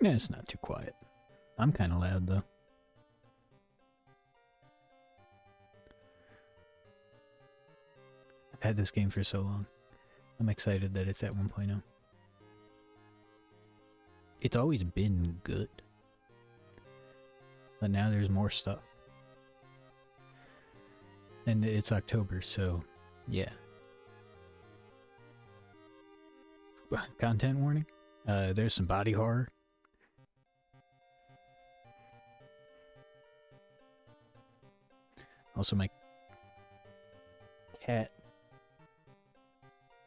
Yeah, it's not too quiet. I'm kind of loud, though. I've had this game for so long. I'm excited that it's at 1.0. It's always been good. But now there's more stuff. And it's October, so yeah. Content warning? There's some body horror. Also, my cat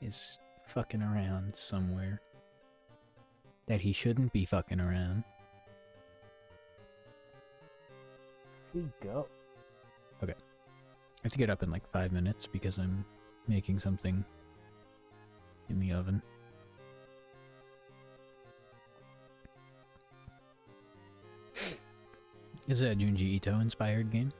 is fucking around somewhere that he shouldn't be fucking around. Where'd he go? Okay. I have to get up in like 5 minutes because I'm making something in the oven. Is it a Junji Ito inspired game?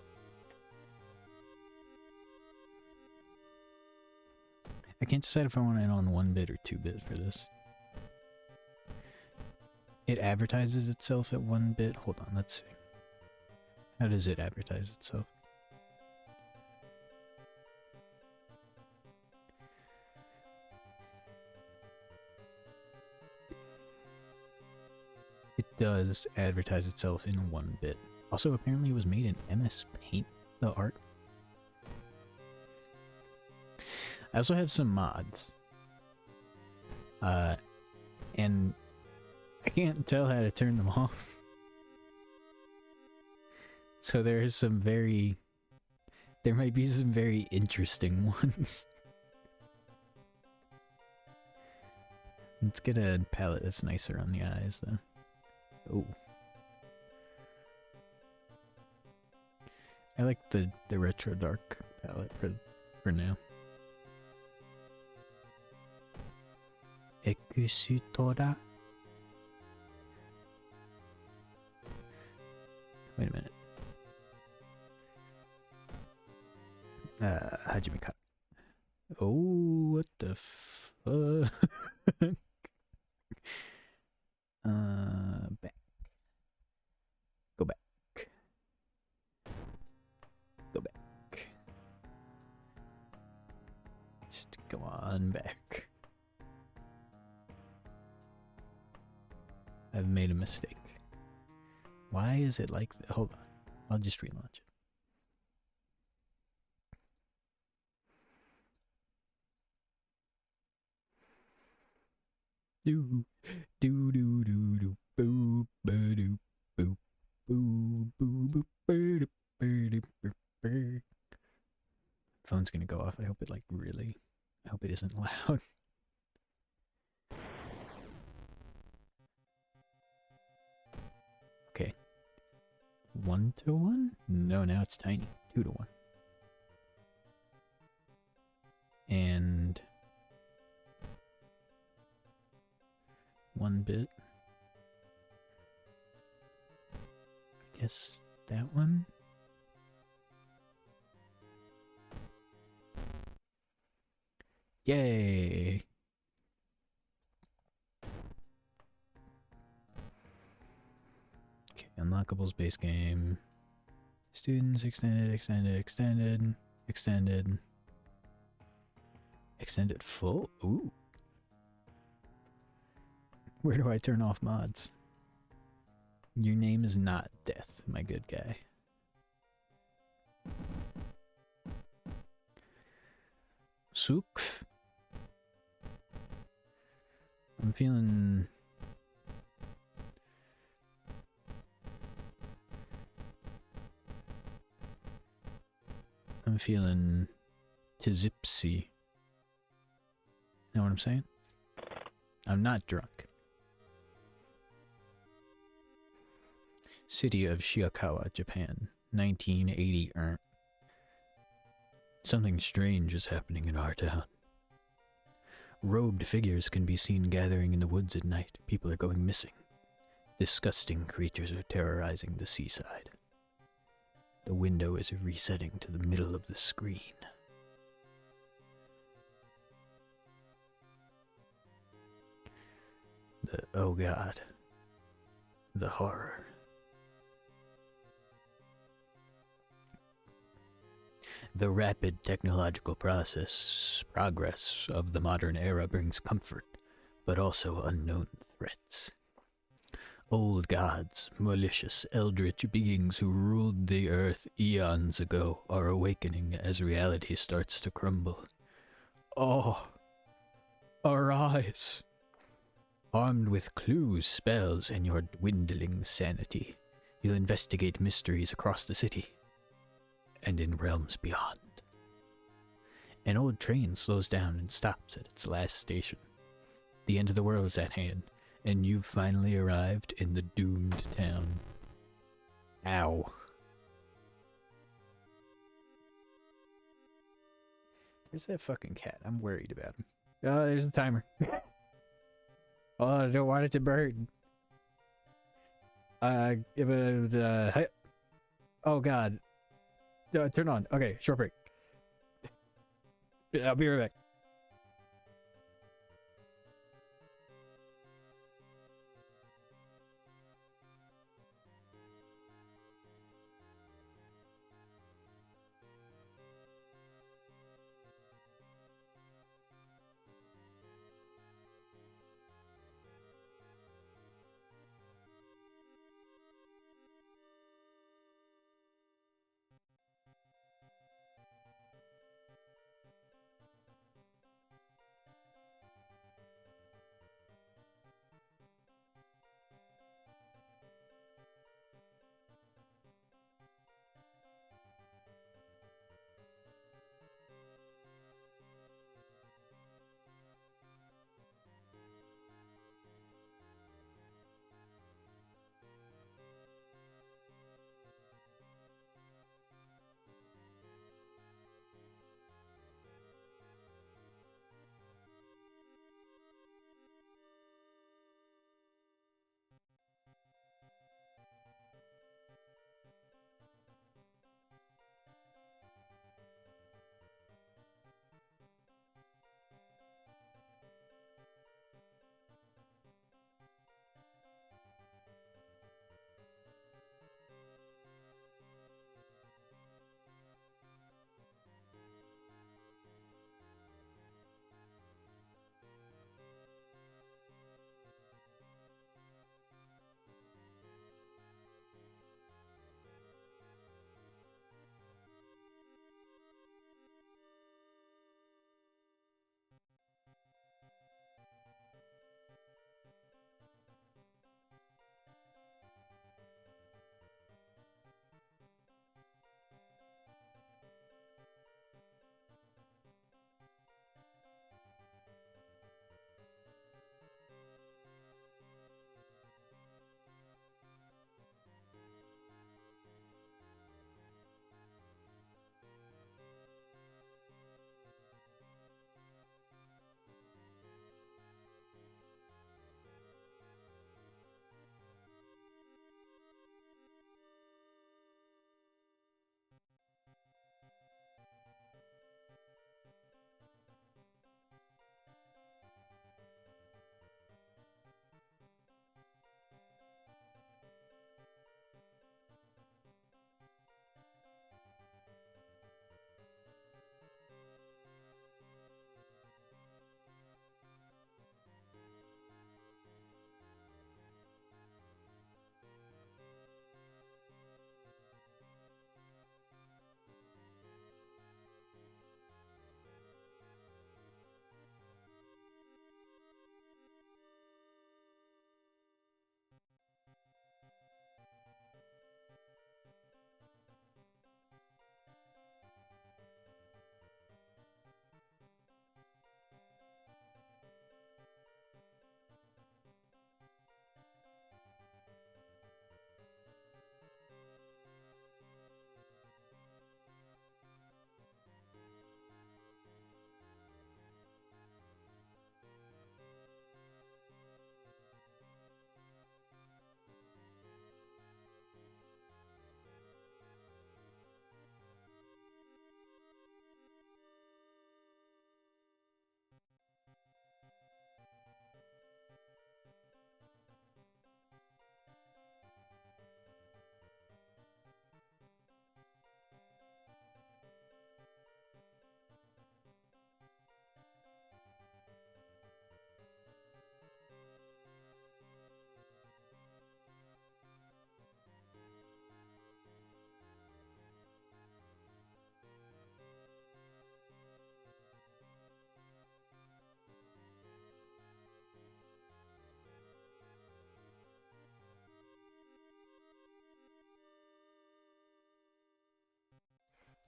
I can't decide if I want it on 1-bit or 2-bit for this. It advertises itself at 1-bit. Hold on, let's see. How does it advertise itself? It does advertise itself in 1-bit. Also, apparently it was made in MS Paint, the art. I also have some mods. And I can't tell how to turn them off. So there might be some very interesting ones. Let's get a palette that's nicer on the eyes, though. Oh. I like the retro dark palette for now. Ekusutora. Wait a minute. Hajime Kata. Oh, what the fuck? Back. Go back. Go back. Just go on back. I've made a mistake. Why is it like that? Hold on. I'll just relaunch it. Do do do do do boo ba do boo boo boo boo ba do boo. Phone's gonna go off. I hope it I hope it isn't loud. Okay. 1-to-1? No, now it's tiny. 2-to-1. And 1-bit. I guess that one. Yay! Okay, unlockables base game. Students extended, extended full. Ooh. Where do I turn off mods? Your name is not Death, my good guy. Sukf. I'm feeling... Tizipsy. Know what I'm saying? I'm not drunk. City of Shiakawa, Japan, 1980. Something strange is happening in our town. Robed figures can be seen gathering in the woods at night. People are going missing. Disgusting creatures are terrorizing the seaside. The window is resetting to the middle of the screen. Oh god. the horror. The rapid technological progress of the modern era brings comfort, but also unknown threats. Old gods, malicious eldritch beings who ruled the earth eons ago, are awakening as reality starts to crumble. Oh, arise! Armed with clues, spells, and your dwindling sanity, you'll investigate mysteries across the city and in realms beyond. An old train slows down and stops at its last station. The end of the world is at hand, and you've finally arrived in the doomed town. Ow. Where's that fucking cat? I'm worried about him. Oh, there's a timer. Oh, I don't want it to burn. Oh god. Turn on. Okay, short break. I'll be right back.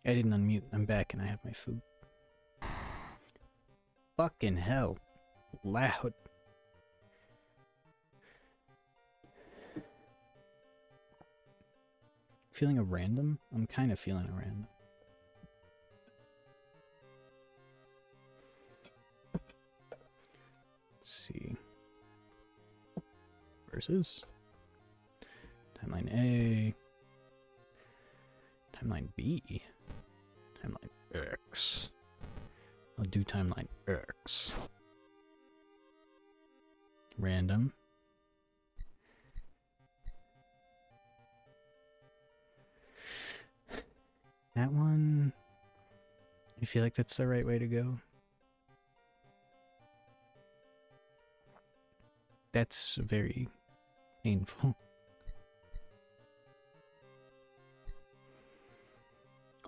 I didn't unmute. I'm back and I have my food. Fucking hell. Loud. Feeling a random? I'm kind of feeling a random. Let's see. Versus. Timeline A. Timeline B. Timeline X. I'll do timeline X. Random. That one, I feel like that's the right way to go. That's very painful.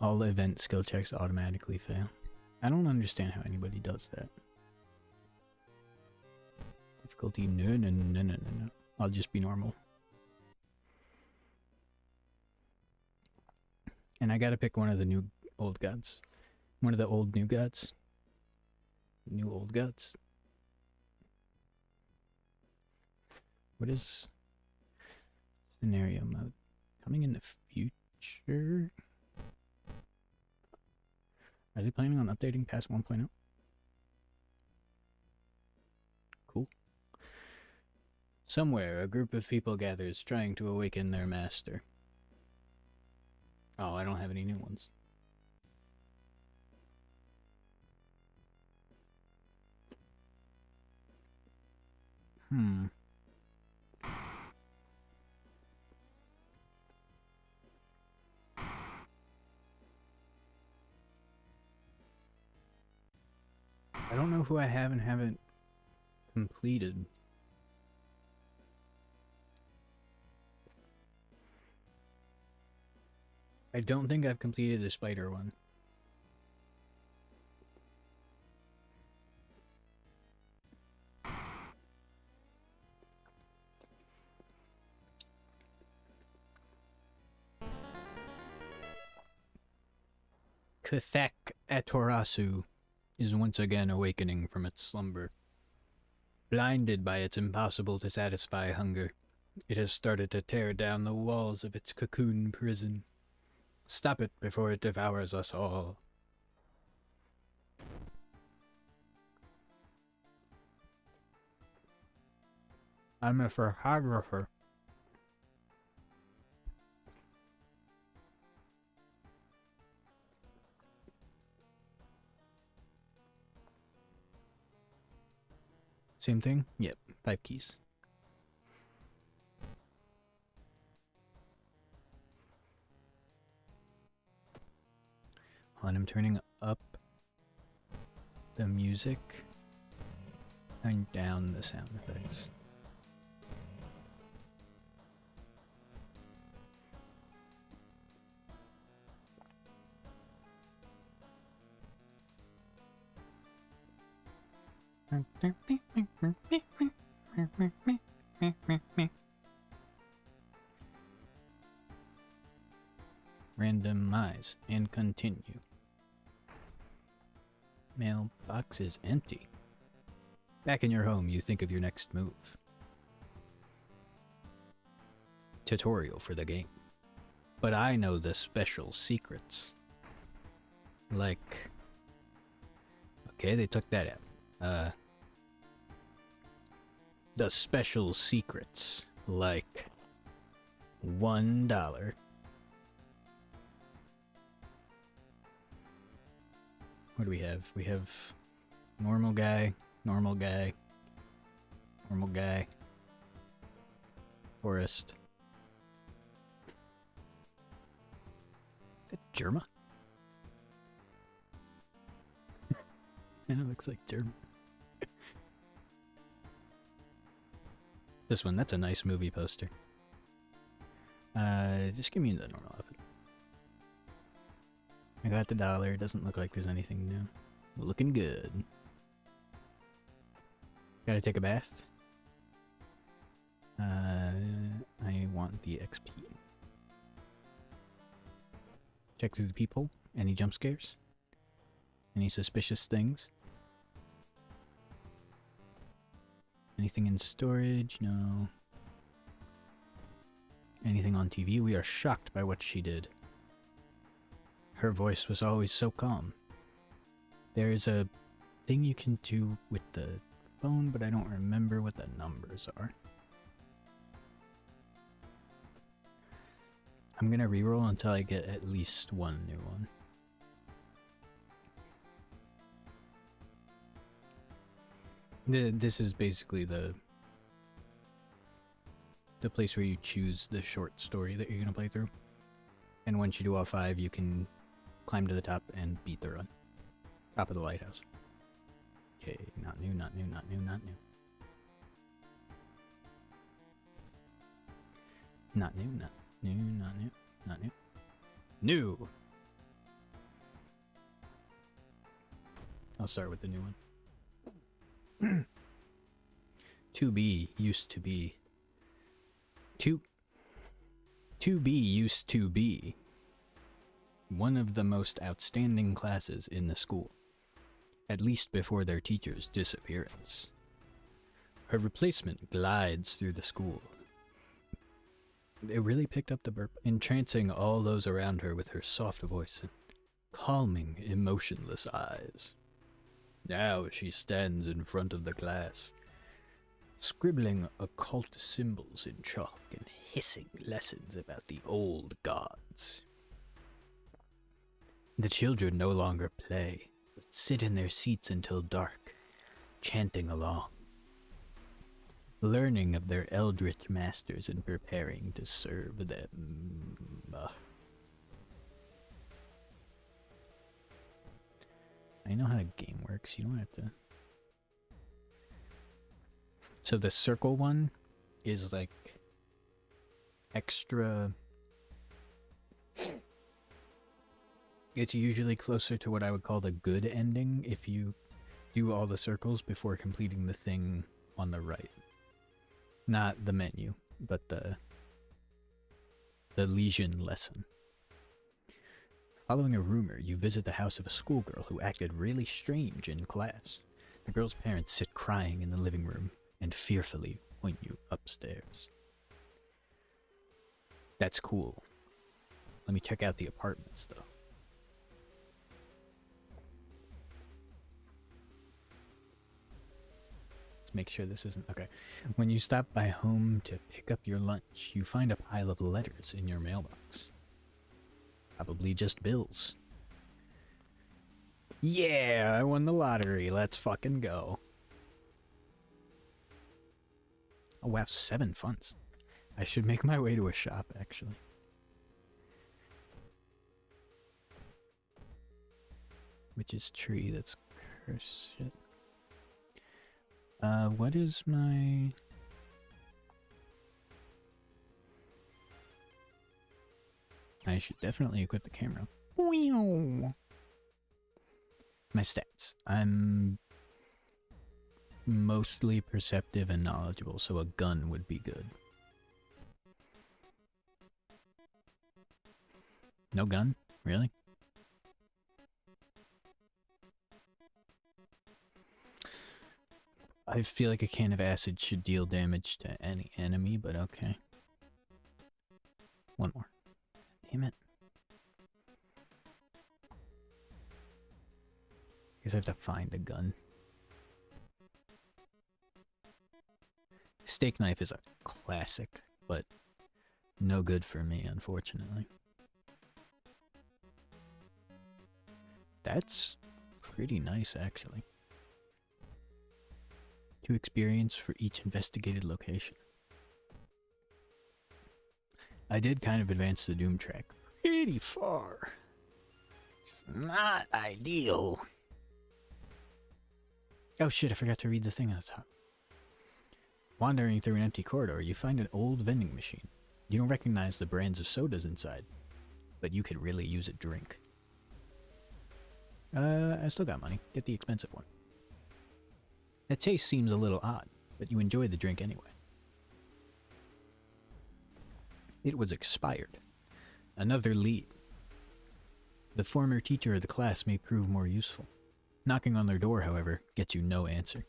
All event skill checks automatically fail. I don't understand how anybody does that. Difficulty, no. I'll just be normal. And I gotta pick one of the new old gods. One of the old new gods. New old gods. What is scenario mode? Coming in the future? Are they planning on updating past 1.0? Cool. Somewhere, a group of people gathers trying to awaken their master. Oh, I don't have any new ones. I don't know who I have and haven't completed. I don't think I've completed the spider one. Kthek Atorasu is once again awakening from its slumber. Blinded by its impossible to satisfy hunger, it has started to tear down the walls of its cocoon prison. Stop it before it devours us all. I'm a photographer. Same thing? Yep, 5 keys. Hold on, I'm turning up the music and down the sound effects. Randomize and continue. Mailbox is empty. Back in your home, you think of your next move. Tutorial for the game. But I know the special secrets. Like... Okay, they took that out. The special secrets. Like... $1. What do we have? We have normal guy, normal guy, normal guy, forest. Is that Germa? And it looks like Germa. This one, that's a nice movie poster. Just give me the normal outfit. I got the $1. Doesn't look like there's anything new. Looking good. Gotta take a bath. I want the XP. Check through the peephole. Any jump scares? Any suspicious things? Anything in storage? No. Anything on TV? We are shocked by what she did. Her voice was always so calm. There is a thing you can do with the phone, but I don't remember what the numbers are. I'm gonna reroll until I get at least one new one. This is basically the place where you choose the short story that you're gonna play through. And once you do all 5, you can climb to the top and beat the run. Top of the lighthouse. Okay, not new, not new, not new, not new. Not new, not new, not new, not new. New! I'll start with the new one. 2B used to be. 2B used to be one of the most outstanding classes in the school, at least before their teacher's disappearance. Her replacement glides through the school. It really picked up the burp, entrancing all those around her with her soft voice and calming, emotionless eyes. Now she stands in front of the class, scribbling occult symbols in chalk and hissing lessons about the old gods. The children no longer play, but sit in their seats until dark, chanting along, learning of their eldritch masters and preparing to serve them. I know how the game works, you don't have to... So the circle one is like extra... It's usually closer to what I would call the good ending if you do all the circles before completing the thing on the right. Not the menu, but the lesion lesson. Following a rumor, you visit the house of a schoolgirl who acted really strange in class. The girl's parents sit crying in the living room and fearfully point you upstairs. That's cool. Let me check out the apartments, though. Let's make sure this isn't... Okay. When you stop by home to pick up your lunch, you find a pile of letters in your mailbox. Probably just bills. Yeah, I won the lottery. Let's fucking go. Oh wow, 7 funds. I should make my way to a shop, actually. Which is tree, that's curse shit. What is my... I should definitely equip the camera. My stats. I'm mostly perceptive and knowledgeable, so a gun would be good. No gun? Really? I feel like a can of acid should deal damage to any enemy, but okay. One more. Damn it. Guess I have to find a gun. Steak knife is a classic, but no good for me, unfortunately. That's pretty nice, actually. 2 experience for each investigated location. I did kind of advance the Doom track pretty far. It's not ideal. Oh shit, I forgot to read the thing on the top. Wandering through an empty corridor, you find an old vending machine. You don't recognize the brands of sodas inside, but you could really use a drink. I still got money. Get the expensive one. The taste seems a little odd, but you enjoy the drink anyway. It was expired. Another lead. The former teacher of the class may prove more useful. Knocking on their door, however, gets you no answer.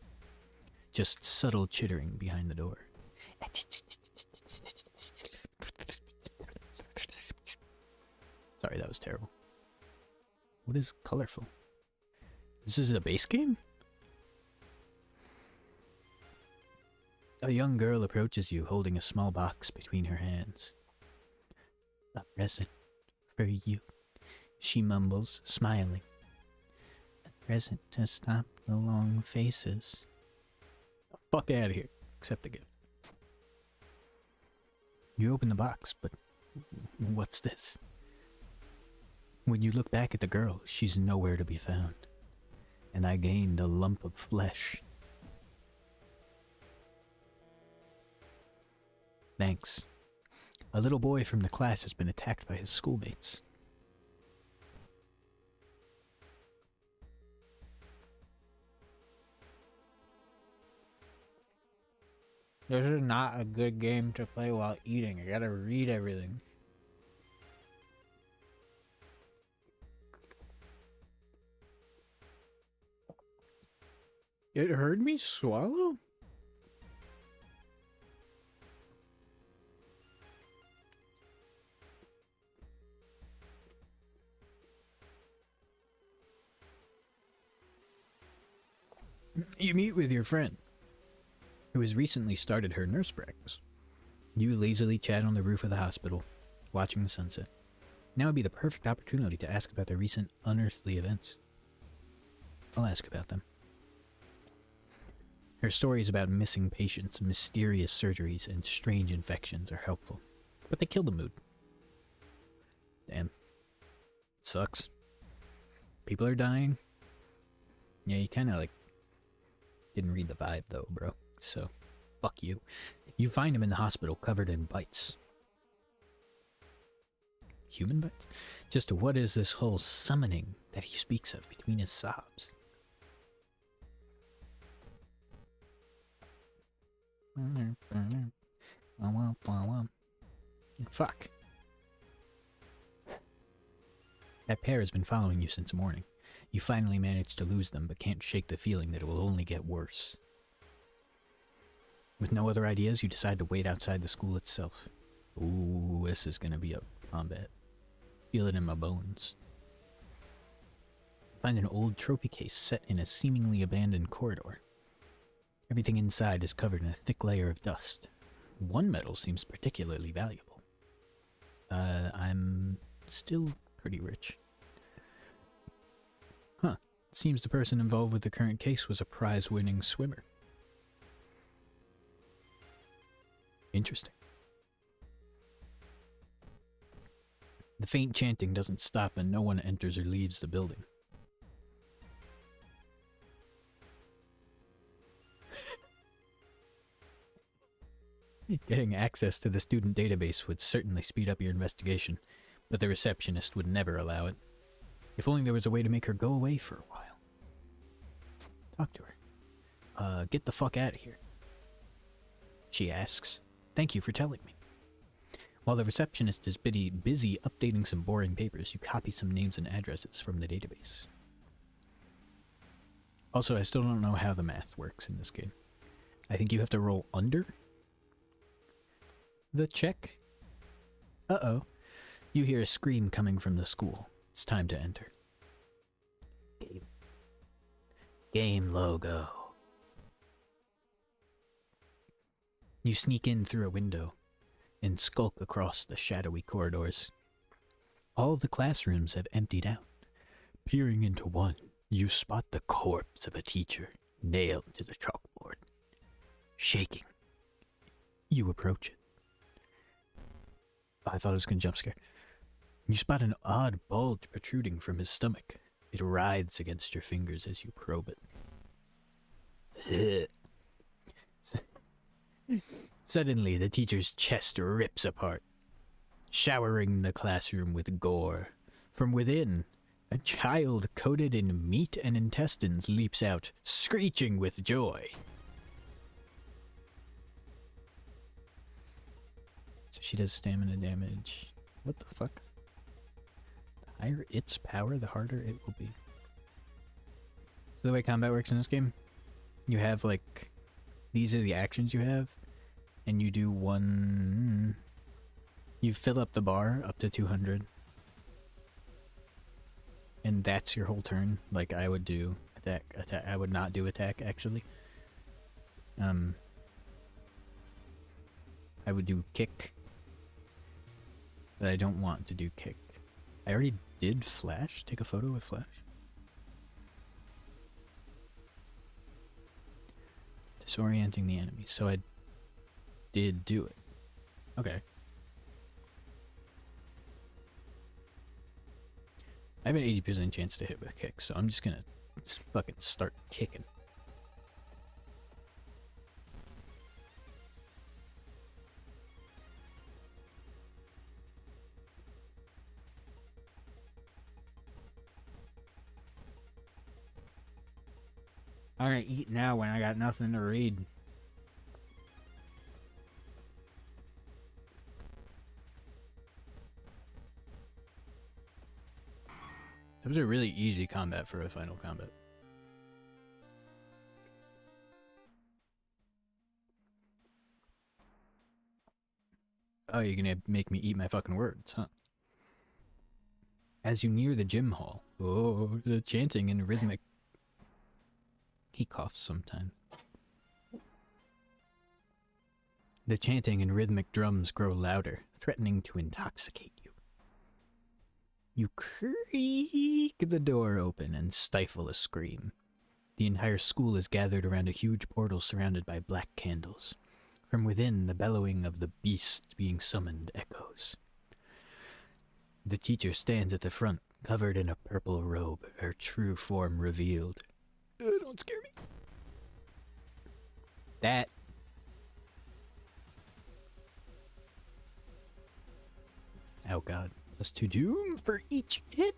Just subtle chittering behind the door. Sorry, that was terrible. What is colorful? This is a base game? A young girl approaches you holding a small box between her hands. A present for you, she mumbles, smiling. A present to stop the long faces. Fuck out of here. Accept the gift. You open the box, but what's this? When you look back at the girl, she's nowhere to be found. And I gained a lump of flesh. Thanks. A little boy from the class has been attacked by his schoolmates. This is not a good game to play while eating. I gotta read everything. It heard me swallow? You meet with your friend, who has recently started her nurse practice. You lazily chat on the roof of the hospital, watching the sunset. Now would be the perfect opportunity to ask about the recent unearthly events. I'll ask about them. Her stories about missing patients, mysterious surgeries, and strange infections are helpful, but they kill the mood. Damn. It sucks. People are dying. Yeah, you kinda like didn't read the vibe though, bro. So, fuck you. You find him in the hospital covered in bites. Human bites? Just what is this whole summoning that he speaks of between his sobs? Fuck. That pair has been following you since morning. You finally managed to lose them, but can't shake the feeling that it will only get worse. With no other ideas, you decide to wait outside the school itself. Ooh, this is gonna be a combat. Feel it in my bones. Find an old trophy case set in a seemingly abandoned corridor. Everything inside is covered in a thick layer of dust. One medal seems particularly valuable. I'm still pretty rich. Huh. Seems the person involved with the current case was a prize-winning swimmer. Interesting. The faint chanting doesn't stop and no one enters or leaves the building. Getting access to the student database would certainly speed up your investigation, but the receptionist would never allow it. If only there was a way to make her go away for a while. Talk to her. Get the fuck out of here. She asks. Thank you for telling me. While the receptionist is busy updating some boring papers, you copy some names and addresses from the database. Also, I still don't know how the math works in this game. I think you have to roll under the check. Uh-oh. You hear a scream coming from the school. It's time to enter. Game logo. You sneak in through a window and skulk across the shadowy corridors. All of the classrooms have emptied out. Peering into one, you spot the corpse of a teacher nailed to the chalkboard. Shaking. You approach it. I thought it was going to jump scare. You spot an odd bulge protruding from his stomach. It writhes against your fingers as you probe it. Suddenly, the teacher's chest rips apart, showering the classroom with gore. From within, a child coated in meat and intestines leaps out, screeching with joy. So she does stamina damage. What the fuck? higher its power, the harder it will be. So the way combat works in this game, you have like, these are the actions you have, and you do one, you fill up the bar up to 200, and that's your whole turn. Like I would do attack, I would not do attack actually. I would do kick, but I don't want to do kick. I already did flash, take a photo with flash. Disorienting the enemy, so I did do it. Okay. I have an 80% chance to hit with kick, so I'm just gonna fucking start kicking. I'm gonna eat now when I got nothing to read. That was a really easy combat for a final combat. Oh, you're gonna make me eat my fucking words, huh? As you near the gym hall, oh, the chanting and rhythmic... He coughs sometimes. The chanting and rhythmic drums grow louder, threatening to intoxicate you. You creak the door open and stifle a scream. The entire school is gathered around a huge portal surrounded by black candles. From within, the bellowing of the beast being summoned echoes. The teacher stands at the front, covered in a purple robe, her true form revealed. Don't scare me. That. Oh god. +2 doom for each hit.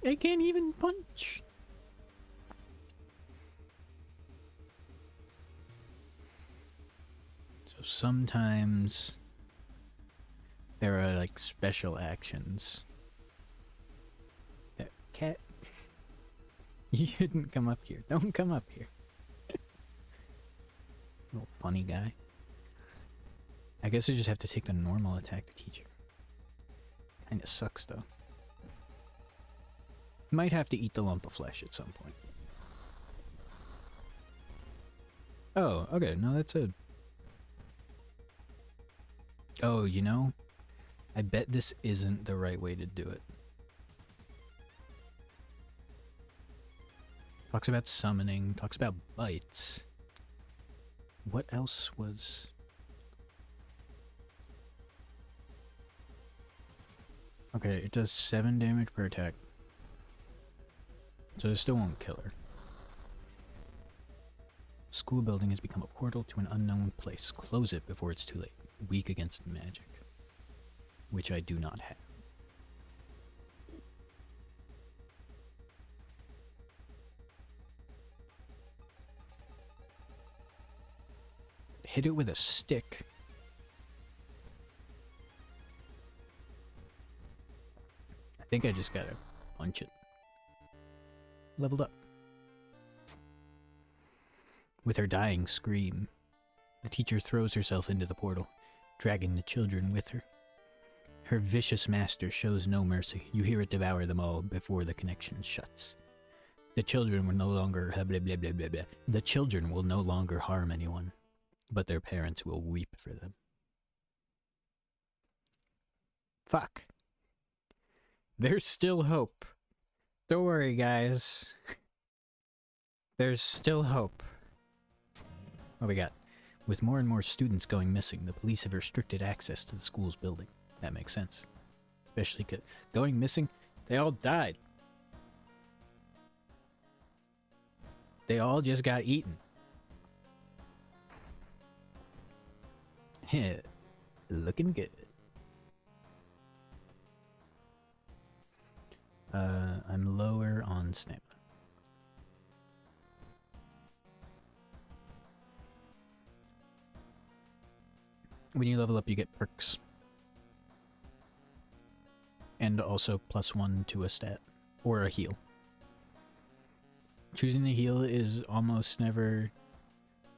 I can't even punch. So sometimes there are like special actions. That cat. You shouldn't come up here. Don't come up here. Little funny guy. I guess I just have to take the normal attack the teacher. Kinda sucks though. Might have to eat the lump of flesh at some point. Oh, okay, no, that's a... Oh, you know, I bet this isn't the right way to do it. Talks about summoning, talks about bites. What else was... Okay, it does 7 damage per attack. So it still won't kill her. School building has become a portal to an unknown place. Close it before it's too late. Weak against magic. Which I do not have. Hit it with a stick. I think I just gotta punch it. Leveled up. With her dying scream, the teacher throws herself into the portal, dragging the children with her. Her vicious master shows no mercy. You hear it devour them all before the connection shuts. The children will no longer blah, blah, blah, blah, blah. The children will no longer harm anyone, but their parents will weep for them. Fuck. There's still hope. Don't worry, guys. There's still hope. What we got? With more and more students going missing, the police have restricted access to the school's building. That makes sense. Especially 'cause going missing, they all died. They all just got eaten. Looking good. I'm lower on stamina. When you level up, you get perks. And also +1 to a stat. Or a heal. Choosing the heal is almost never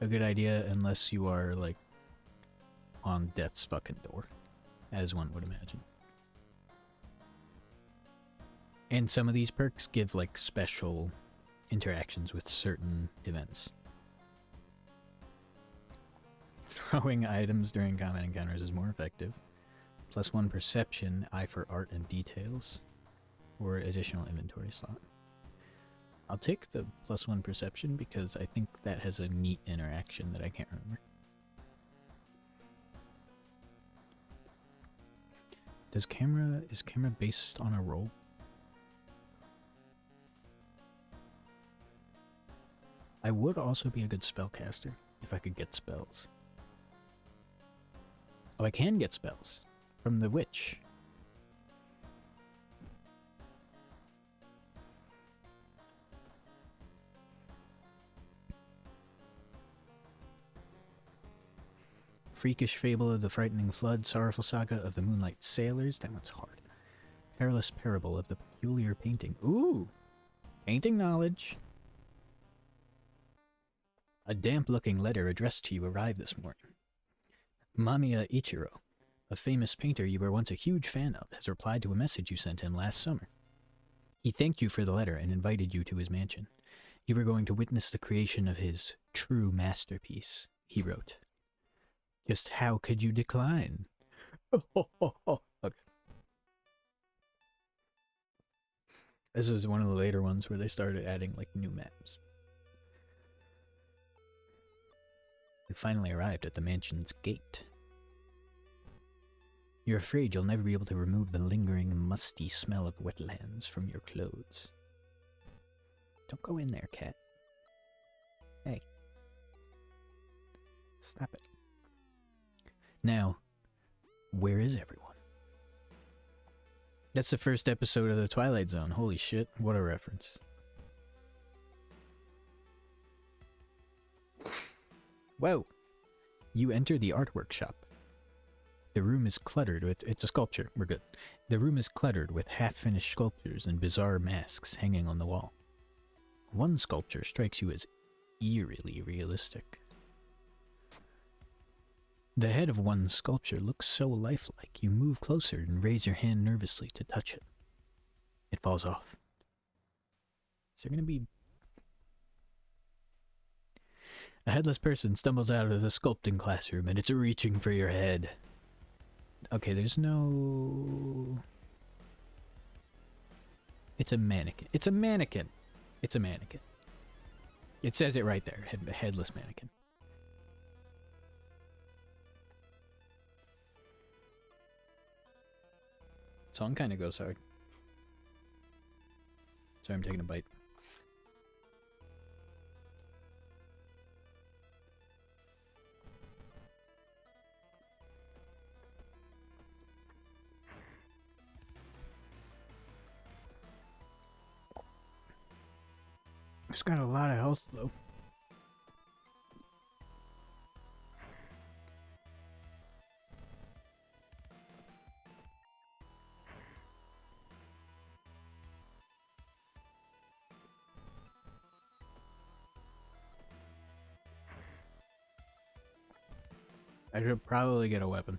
a good idea unless you are, like, on death's fucking door, as one would imagine. And some of these perks give, like, special interactions with certain events. Throwing items during combat encounters is more effective. +1 perception, eye for art and details, or additional inventory slot. I'll take the +1 perception because I think that has a neat interaction that I can't remember. Is camera based on a roll? I would also be a good spellcaster if I could get spells. Oh, I can get spells from the witch. Freakish Fable of the Frightening Flood, Sorrowful Saga of the Moonlight Sailors. That one's hard. Perilous Parable of the Peculiar Painting. Ooh! Painting knowledge. A damp-looking letter addressed to you arrived this morning. Mamiya Ichiro, a famous painter you were once a huge fan of, has replied to a message you sent him last summer. He thanked you for the letter and invited you to his mansion. You were going to witness the creation of his true masterpiece, he wrote. Just how could you decline? Okay. This is one of the later ones where they started adding, like, new maps. You finally arrived at the mansion's gate. You're afraid you'll never be able to remove the lingering, musty smell of wetlands from your clothes. Don't go in there, cat. Hey. Stop it. Now, where is everyone? That's the first episode of The Twilight Zone. Holy shit, what a reference. Whoa! You enter the art workshop. The room is cluttered with... It's a sculpture, we're good. The room is cluttered with half-finished sculptures and bizarre masks hanging on the wall. One sculpture strikes you as eerily realistic. The head of one sculpture looks so lifelike, you move closer and raise your hand nervously to touch it. It falls off. Is there gonna be... A headless person stumbles out of the sculpting classroom and it's reaching for your head. Okay, there's no... It's a mannequin. It's a mannequin! It's a mannequin. It says it right there. Headless mannequin. Song kind of goes hard. Sorry, I'm taking a bite. It's got a lot of health, though. I should probably get a weapon.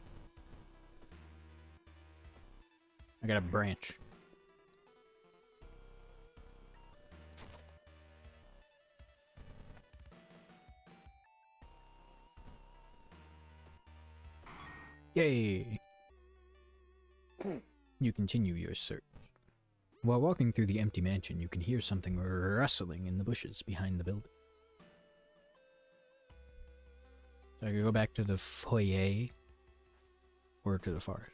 I got a branch. Yay! You continue your search. While walking through the empty mansion, you can hear something rustling in the bushes behind the building. So I could go back to the foyer or to the forest.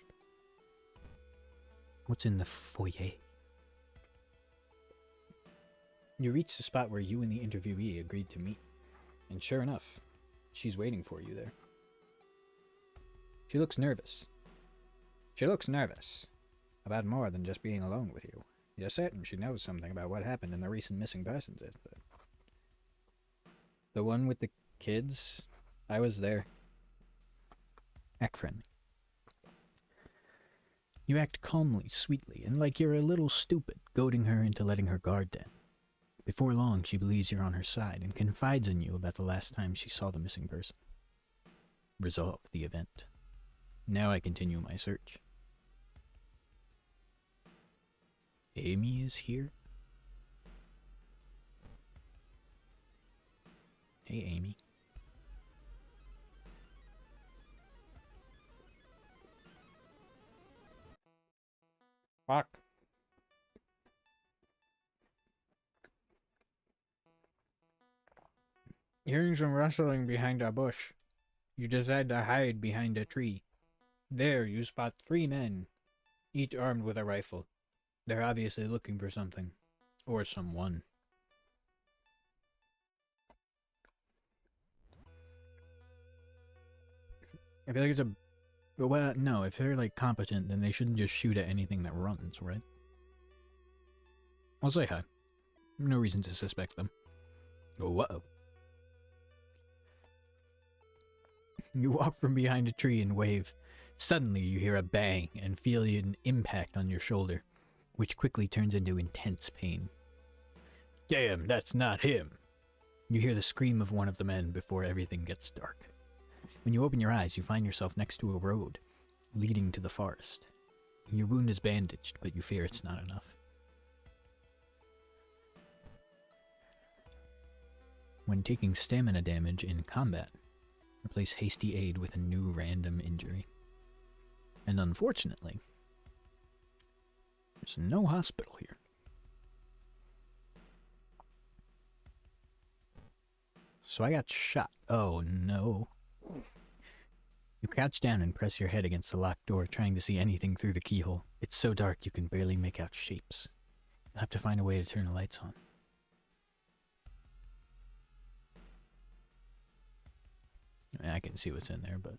What's in the foyer? You reach the spot where you and the interviewee agreed to meet. And sure enough, she's waiting for you there. She looks nervous. She looks nervous. About more than just being alone with you. You're certain she knows something about what happened in the recent missing persons incident. The one with the kids? I was there. Act friendly. You act calmly, sweetly, and like you're a little stupid, goading her into letting her guard down. Before long, she believes you're on her side and confides in you about the last time she saw the missing person. Resolve the event. Now I continue my search. Amy is here? Hey, Amy. Fuck. Hearing some rustling behind a bush. You decide to hide behind a tree. There, you spot 3 men, each armed with a rifle. They're obviously looking for something. Or someone. I feel like it's a... Well, no, if they're, like, competent, then they shouldn't just shoot at anything that runs, right? I'll say hi. No reason to suspect them. Whoa. You walk from behind a tree and wave. Suddenly you hear a bang and feel an impact on your shoulder, which quickly turns into intense pain. Damn, that's not him. You hear the scream of one of the men before everything gets dark. When you open your eyes, you find yourself next to a road leading to the forest. Your wound is bandaged, but you fear it's not enough. When taking stamina damage in combat, replace hasty aid with a new random injury. And unfortunately, there's no hospital here. So I got shot. Oh no. You crouch down and press your head against the locked door, trying to see anything through the keyhole. It's so dark you can barely make out shapes. You'll have to find a way to turn the lights on. I mean, I can see what's in there, but...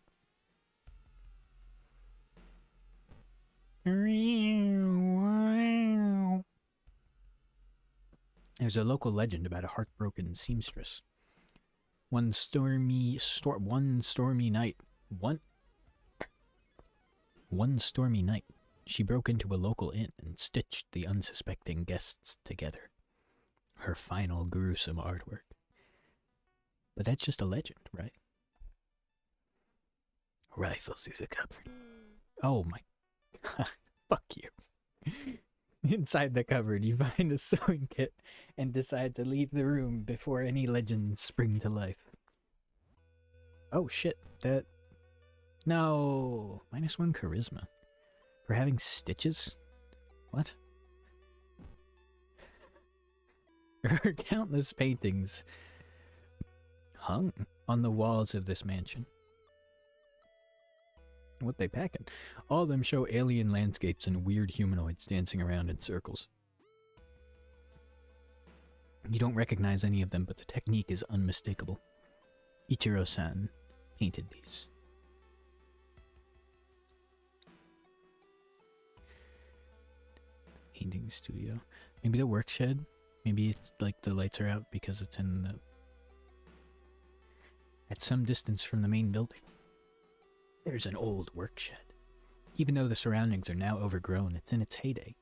There's a local legend about a heartbroken seamstress. One stormy night, she broke into a local inn and stitched the unsuspecting guests together. Her final gruesome artwork. But that's just a legend, right? Rifle through the cupboard. Oh my god. Fuck you. Inside the cupboard, you find a sewing kit and decide to leave the room before any legends spring to life. Oh shit, that... No! -1 charisma. For having stitches? What? There are countless paintings hung on the walls of this mansion. What they packing? All of them show alien landscapes and weird humanoids dancing around in circles. You don't recognize any of them, but the technique is unmistakable. Ichiro-san painted these. Painting studio. Maybe the work shed? Maybe it's like the lights are out because it's in the... at some distance from the main building. There's an old work shed. Even though the surroundings are now overgrown, it's in its heyday.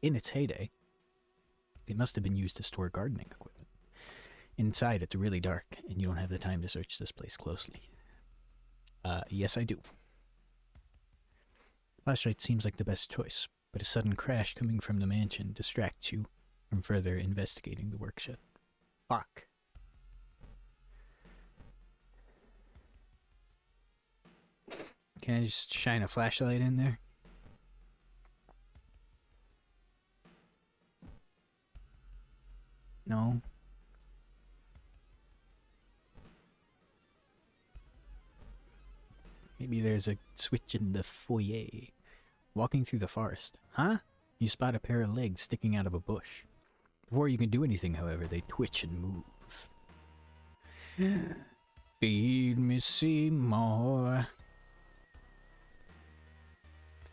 It must have been used to store gardening equipment. Inside, it's really dark, and you don't have the time to search this place closely. Yes, I do. Flashlight seems like the best choice, but a sudden crash coming from the mansion distracts you from further investigating the work shed. Fuck. Can I just shine a flashlight in there? No. Maybe there's a switch in the foyer. Walking through the forest. Huh? You spot a pair of legs sticking out of a bush. Before you can do anything, however, they twitch and move. Feed me, Seymour.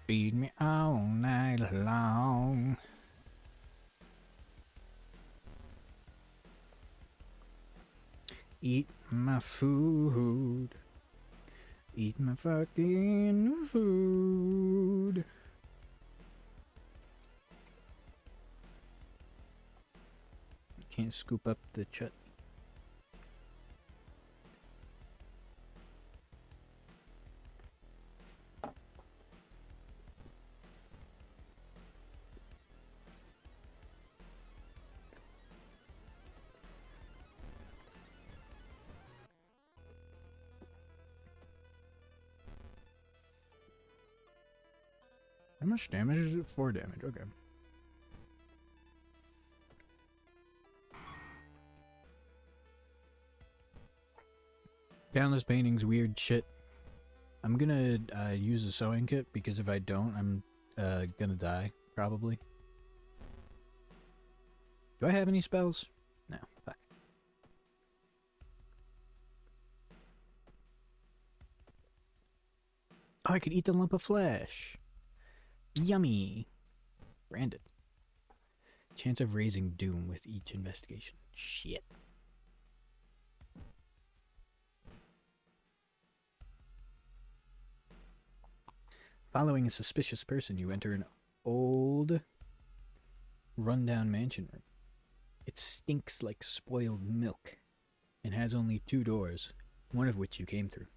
Feed me all night long. Eat my food. Eat my fucking food. can't scoop up the chut. How much damage is it? 4 damage, okay. Countless paintings, weird shit. I'm gonna use a sewing kit because if I don't, I'm gonna die, probably. Do I have any spells? No, fuck. Oh, I could eat the lump of flesh. Yummy. Branded. Chance of raising doom with each investigation. Shit. Following a suspicious person, you enter an old, rundown mansion room. It stinks like spoiled milk and has only 2 doors, one of which you came through.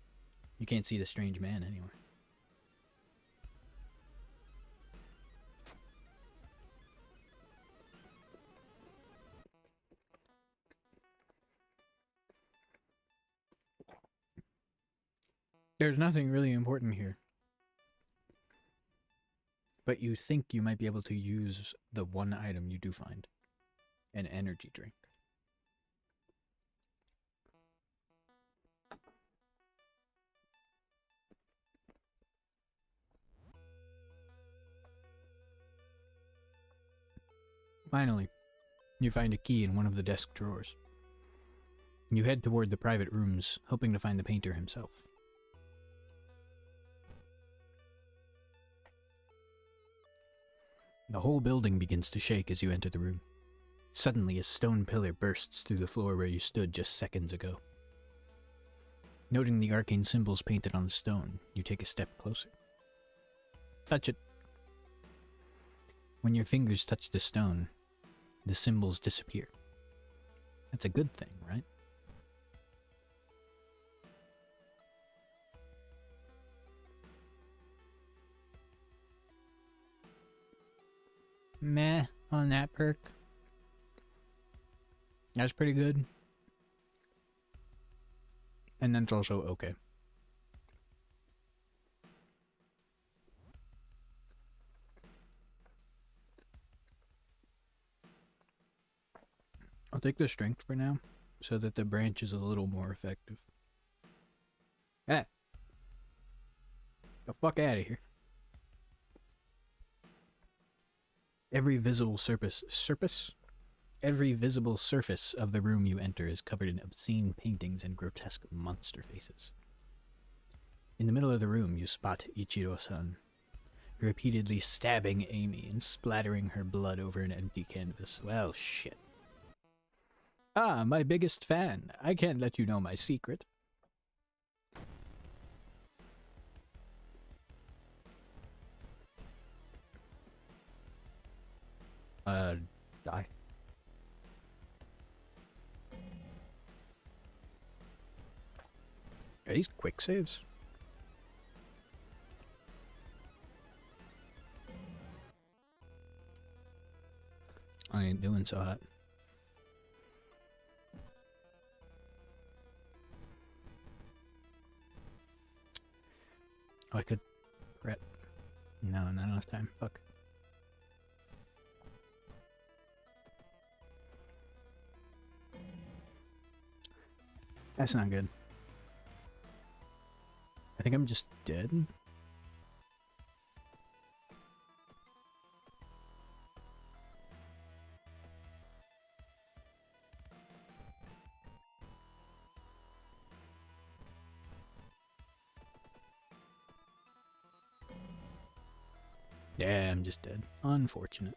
You can't see the strange man anywhere. There's nothing really important here. But you think you might be able to use the one item you do find. An energy drink. Finally, you find a key in one of the desk drawers. You head toward the private rooms, hoping to find the painter himself. The whole building begins to shake as you enter the room. Suddenly, a stone pillar bursts through the floor where you stood just seconds ago. Noting the arcane symbols painted on the stone, you take a step closer. Touch it. When your fingers touch the stone, the symbols disappear. That's a good thing, right? Meh on that perk. That's pretty good. And then it's also okay. I'll take the strength for now, so that the branch is a little more effective. Ah! The fuck out of here. Every visible Every visible surface of the room you enter is covered in obscene paintings and grotesque monster faces. In the middle of the room, you spot Ichiro-san, repeatedly stabbing Amy and splattering her blood over an empty canvas. Well, shit. Ah, my biggest fan. I can't let you know my secret. Die. Are these quick saves? I ain't doing so hot. Oh, I could... Regret. No, not enough time. Fuck. That's not good. I think I'm just dead. Yeah, I'm just dead. Unfortunate.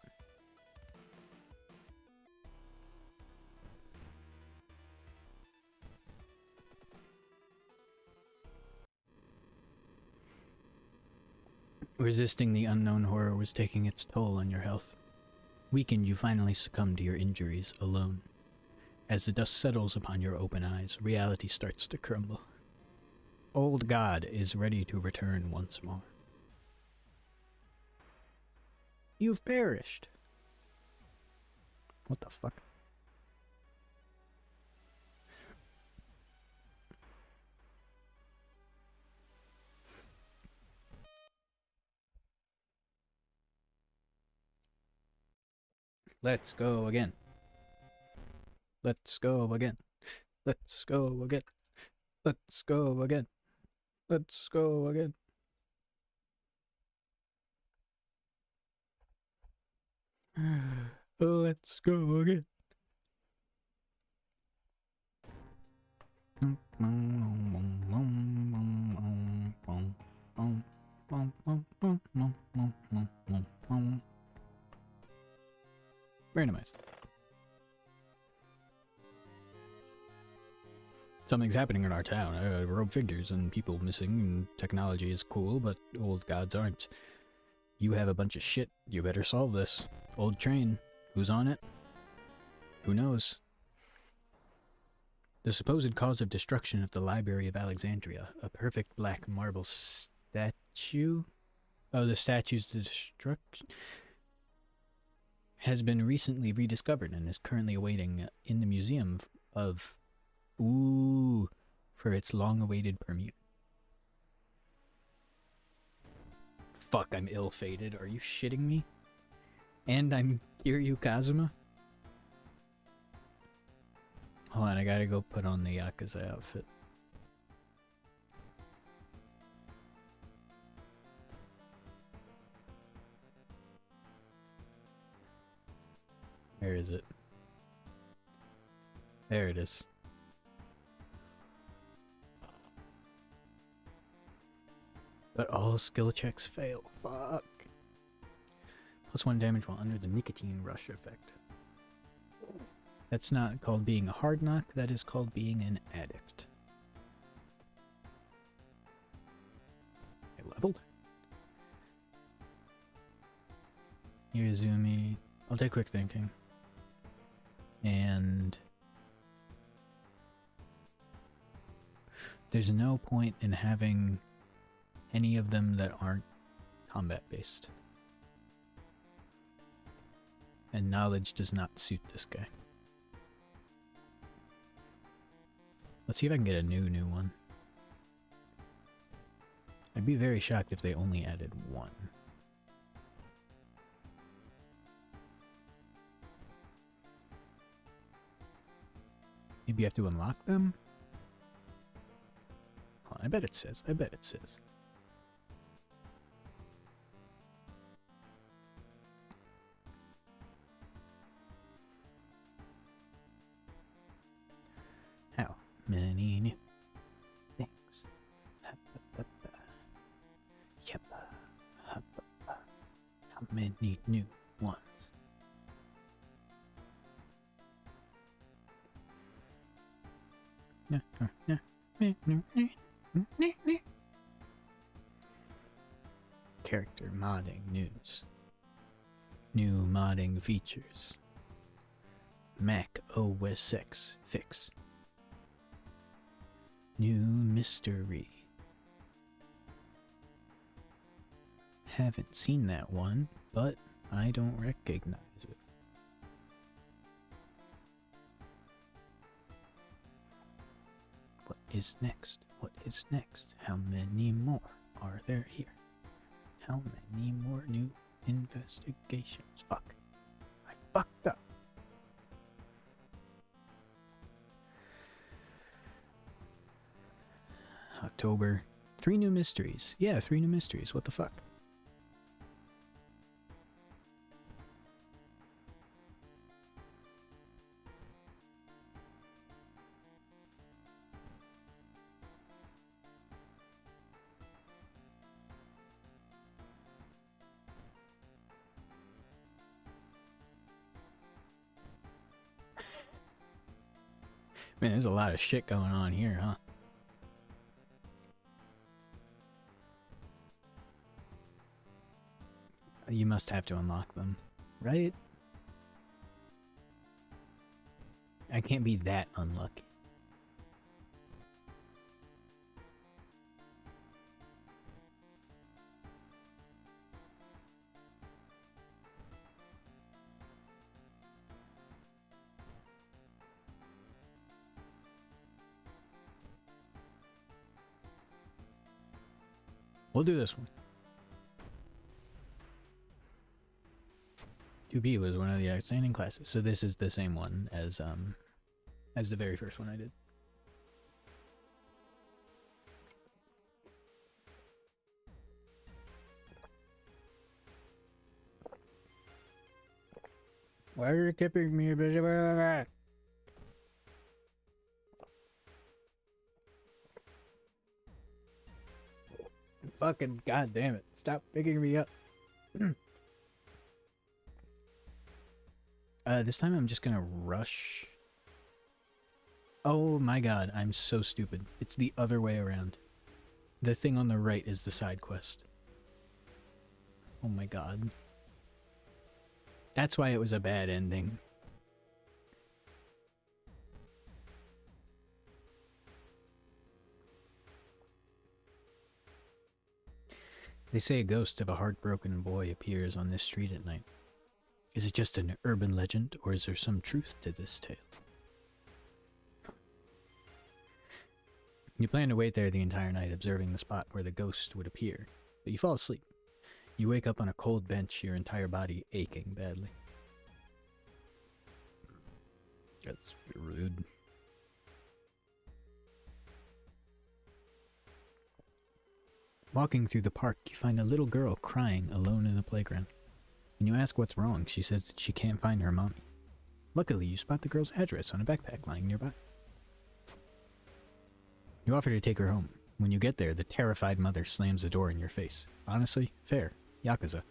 Resisting the unknown horror was taking its toll on your health. Weakened, you finally succumbed to your injuries alone. As the dust settles upon your open eyes, reality starts to crumble. Old God is ready to return once more. You've perished. What the fuck? Let's go again. Let's go again. Let's go again. Let's go again. Let's go again. Let's go again. Very nice. Something's happening in our town. Rogue figures and people missing, and technology is cool, but old gods aren't. You have a bunch of shit. You better solve this. Old train. Who's on it? Who knows? The supposed cause of destruction of the Library of Alexandria. A perfect black marble statue? Oh, the statue's destruction has been recently rediscovered and is currently awaiting in the museum of... Ooh, for its long-awaited premiere. Fuck, I'm ill-fated. Are you shitting me? And I'm Kiryu Kazuma? Hold on, I gotta go put on the Yakuza outfit. Where is it? There it is. But all skill checks fail. Fuck. +1 damage while under the nicotine rush effect. That's not called being a hard knock, that is called being an addict. I leveled? Irizumi. I'll take quick thinking. And there's no point in having any of them that aren't combat based. And knowledge does not suit this guy. Let's see if I can get a new one. I'd be very shocked if they only added one. Maybe you have to unlock them? Oh, I bet it says. I bet it says. How many new things? Yep. How many new ones? Character modding news. New modding features. Mac OS X fix. New mystery. Haven't seen that one, but I don't recognize it. What is next? What is next? How many more are there here? How many more new investigations? Fuck. I fucked up. October. 3 new mysteries. Yeah, 3 new mysteries. What the fuck? Man, there's a lot of shit going on here, huh? You must have to unlock them, right? I can't be that unlucky. We'll do this one. 2B was one of the outstanding classes, so this is the same one as the very first one I did. Why are you keeping me busy? Fucking goddamn it. Stop picking me up. This time I'm just gonna rush. Oh my god, I'm so stupid. It's the other way around. The thing on the right is the side quest. Oh my god. That's why it was a bad ending. They say a ghost of a heartbroken boy appears on this street at night. Is it just an urban legend, or is there some truth to this tale? You plan to wait there the entire night, observing the spot where the ghost would appear, but you fall asleep. You wake up on a cold bench, your entire body aching badly. That's rude. Walking through the park, you find a little girl crying alone in the playground. When you ask what's wrong, she says that she can't find her mommy. Luckily, you spot the girl's address on a backpack lying nearby. You offer to take her home. When you get there, the terrified mother slams the door in your face. Honestly, fair. Yakuza.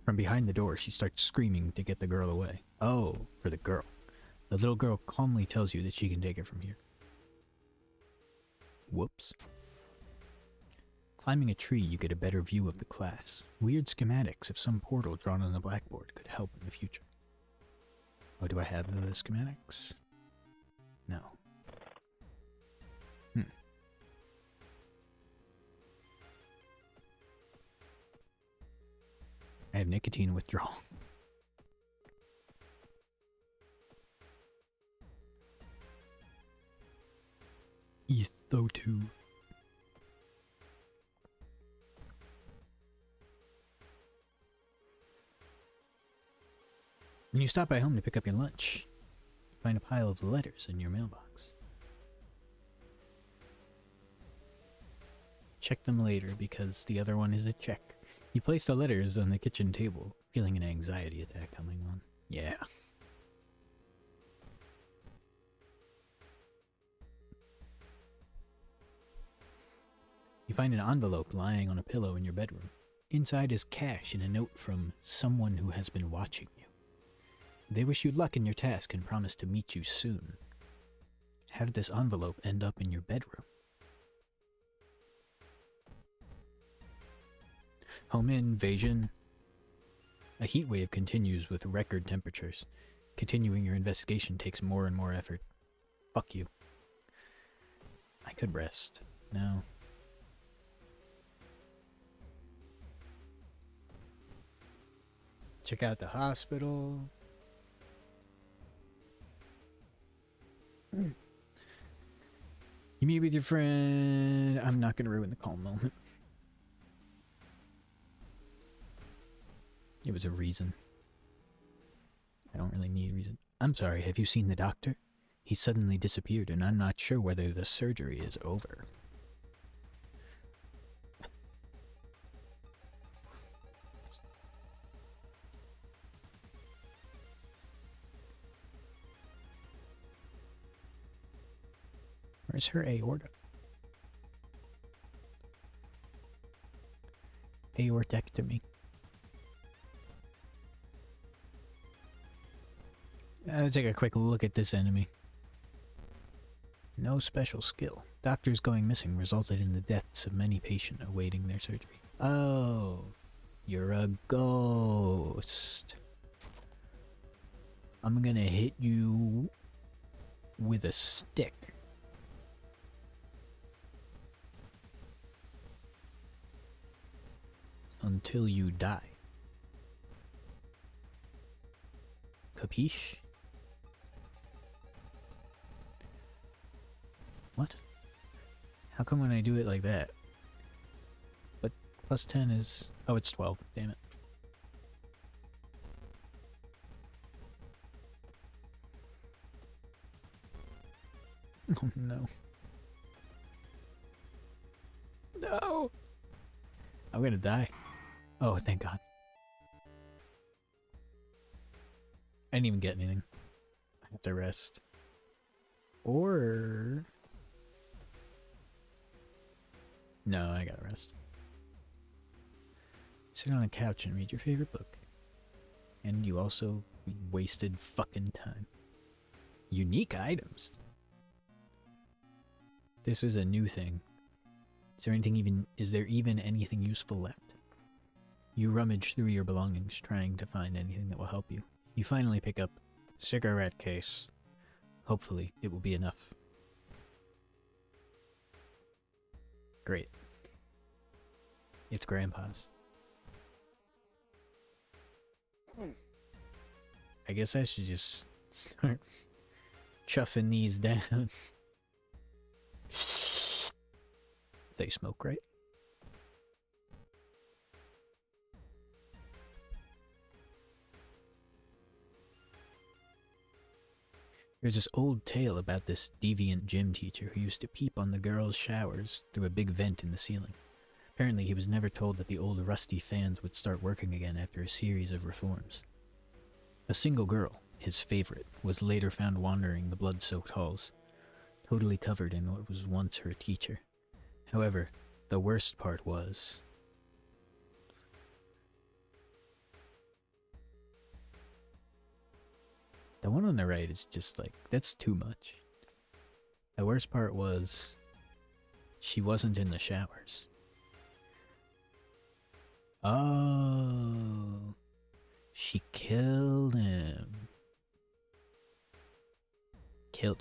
From behind the door, she starts screaming to get the girl away. Oh, for the girl. The little girl calmly tells you that she can take it from here. Whoops. Climbing a tree, you get a better view of the class. Weird schematics of some portal drawn on the blackboard could help in the future. Oh, do I have the schematics? No. I have nicotine withdrawal. Etho2. When you stop by home to pick up your lunch, you find a pile of letters in your mailbox. Check them later because the other one is a check. You place the letters on the kitchen table, feeling an anxiety attack coming on. Yeah. You find an envelope lying on a pillow in your bedroom. Inside is cash and a note from someone who has been watching you. They wish you luck in your task and promise to meet you soon. How did this envelope end up in your bedroom? Home invasion. A heat wave continues with record temperatures. Continuing your investigation takes more and more effort. Fuck you. I could rest. No. Check out the hospital. You meet with your friend. I'm not going to ruin the calm moment. It was a reason. I don't really need reason. I'm sorry, have you seen the doctor? He suddenly disappeared and I'm not sure whether the surgery is over. Where's her aorta? Aortectomy. Let's take a quick look at this enemy. No special skill. Doctors going missing resulted in the deaths of many patients awaiting their surgery. Oh, you're a ghost. I'm gonna hit you with a stick. Until you die. Capiche? What? How come when I do it like that? But plus 10 is... Oh, it's 12. Damn it. Oh no. No! I'm gonna die. Oh, thank God. I didn't even get anything. I have to rest. Or... No, I gotta rest. Sit on a couch and read your favorite book. And you also wasted fucking time. Unique items. This is a new thing. Is there even anything useful left? You rummage through your belongings, trying to find anything that will help you. You finally pick up cigarette case. Hopefully, it will be enough. Great. It's Grandpa's. I guess I should just start chuffing these down. They smoke, right? There's this old tale about this deviant gym teacher who used to peep on the girls' showers through a big vent in the ceiling. Apparently, he was never told that the old rusty fans would start working again after a series of reforms. A single girl, his favorite, was later found wandering the blood-soaked halls, totally covered in what was once her teacher. However, the worst part was... The one on the right is just like, that's too much. The worst part was... she wasn't in the showers. Oh... She killed him.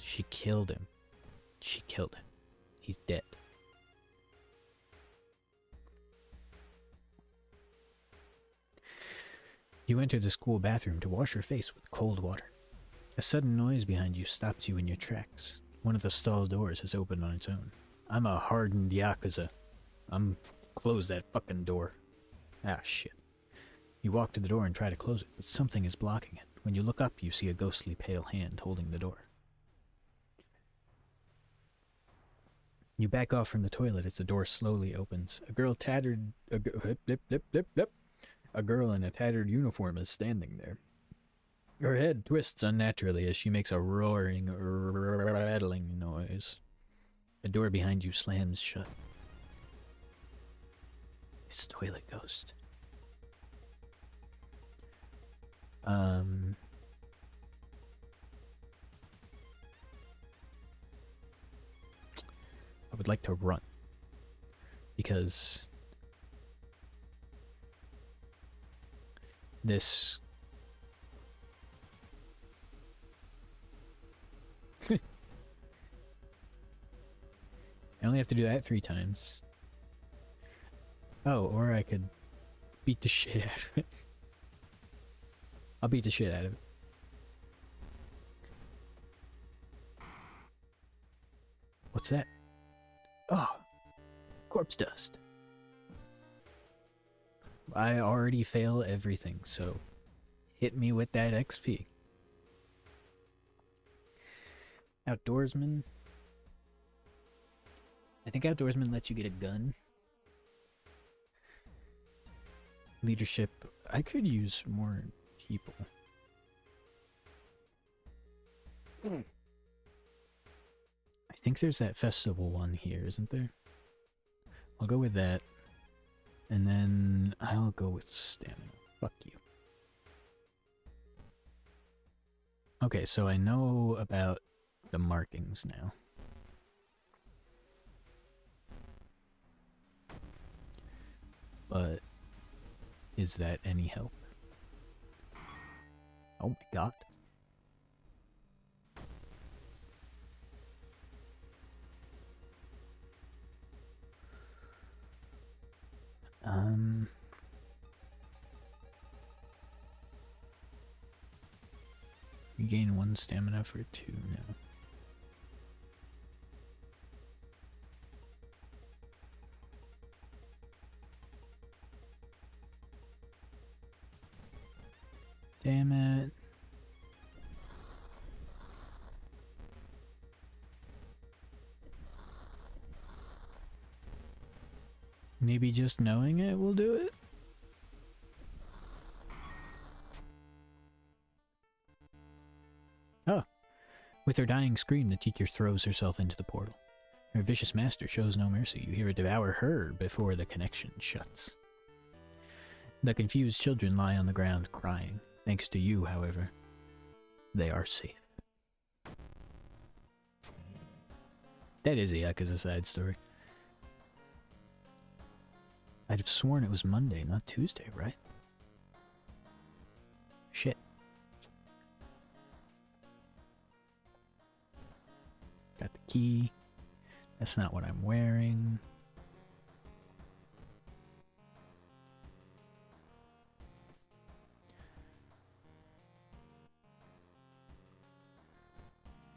She killed him. She killed him. He's dead. You enter the school bathroom to wash your face with cold water. A sudden noise behind you stops you in your tracks. One of the stall doors has opened on its own. I'm a hardened Yakuza. Close that fucking door. Ah, shit. You walk to the door and try to close it, but something is blocking it. When you look up, you see a ghostly pale hand holding the door. You back off from the toilet as the door slowly opens. A girl in a tattered uniform is standing there. Her head twists unnaturally as she makes a roaring, rattling noise. The door behind you slams shut. It's Toilet Ghost. I would like to run. Because this... I only have to do that 3 times. Oh, or I could beat the shit out of it. I'll beat the shit out of it. What's that? Oh, corpse dust. I already fail everything, so hit me with that XP. Outdoorsman. I think Outdoorsman lets you get a gun. Leadership. I could use more people. I think there's that festival one here, isn't there? I'll go with that. And then I'll go with stamina. Fuck you. Okay, so I know about the markings now. But is that any help? Oh my god. Um... You gain 1 stamina for 2 now. Damn it. Maybe just knowing it will do it? Oh. With her dying scream, the teacher throws herself into the portal. Her vicious master shows no mercy. You hear it devour her before the connection shuts. The confused children lie on the ground crying. Thanks to you, however, they are safe. That is a Yakuza side story. I'd have sworn it was Monday, not Tuesday, right? Shit. Got the key. That's not what I'm wearing.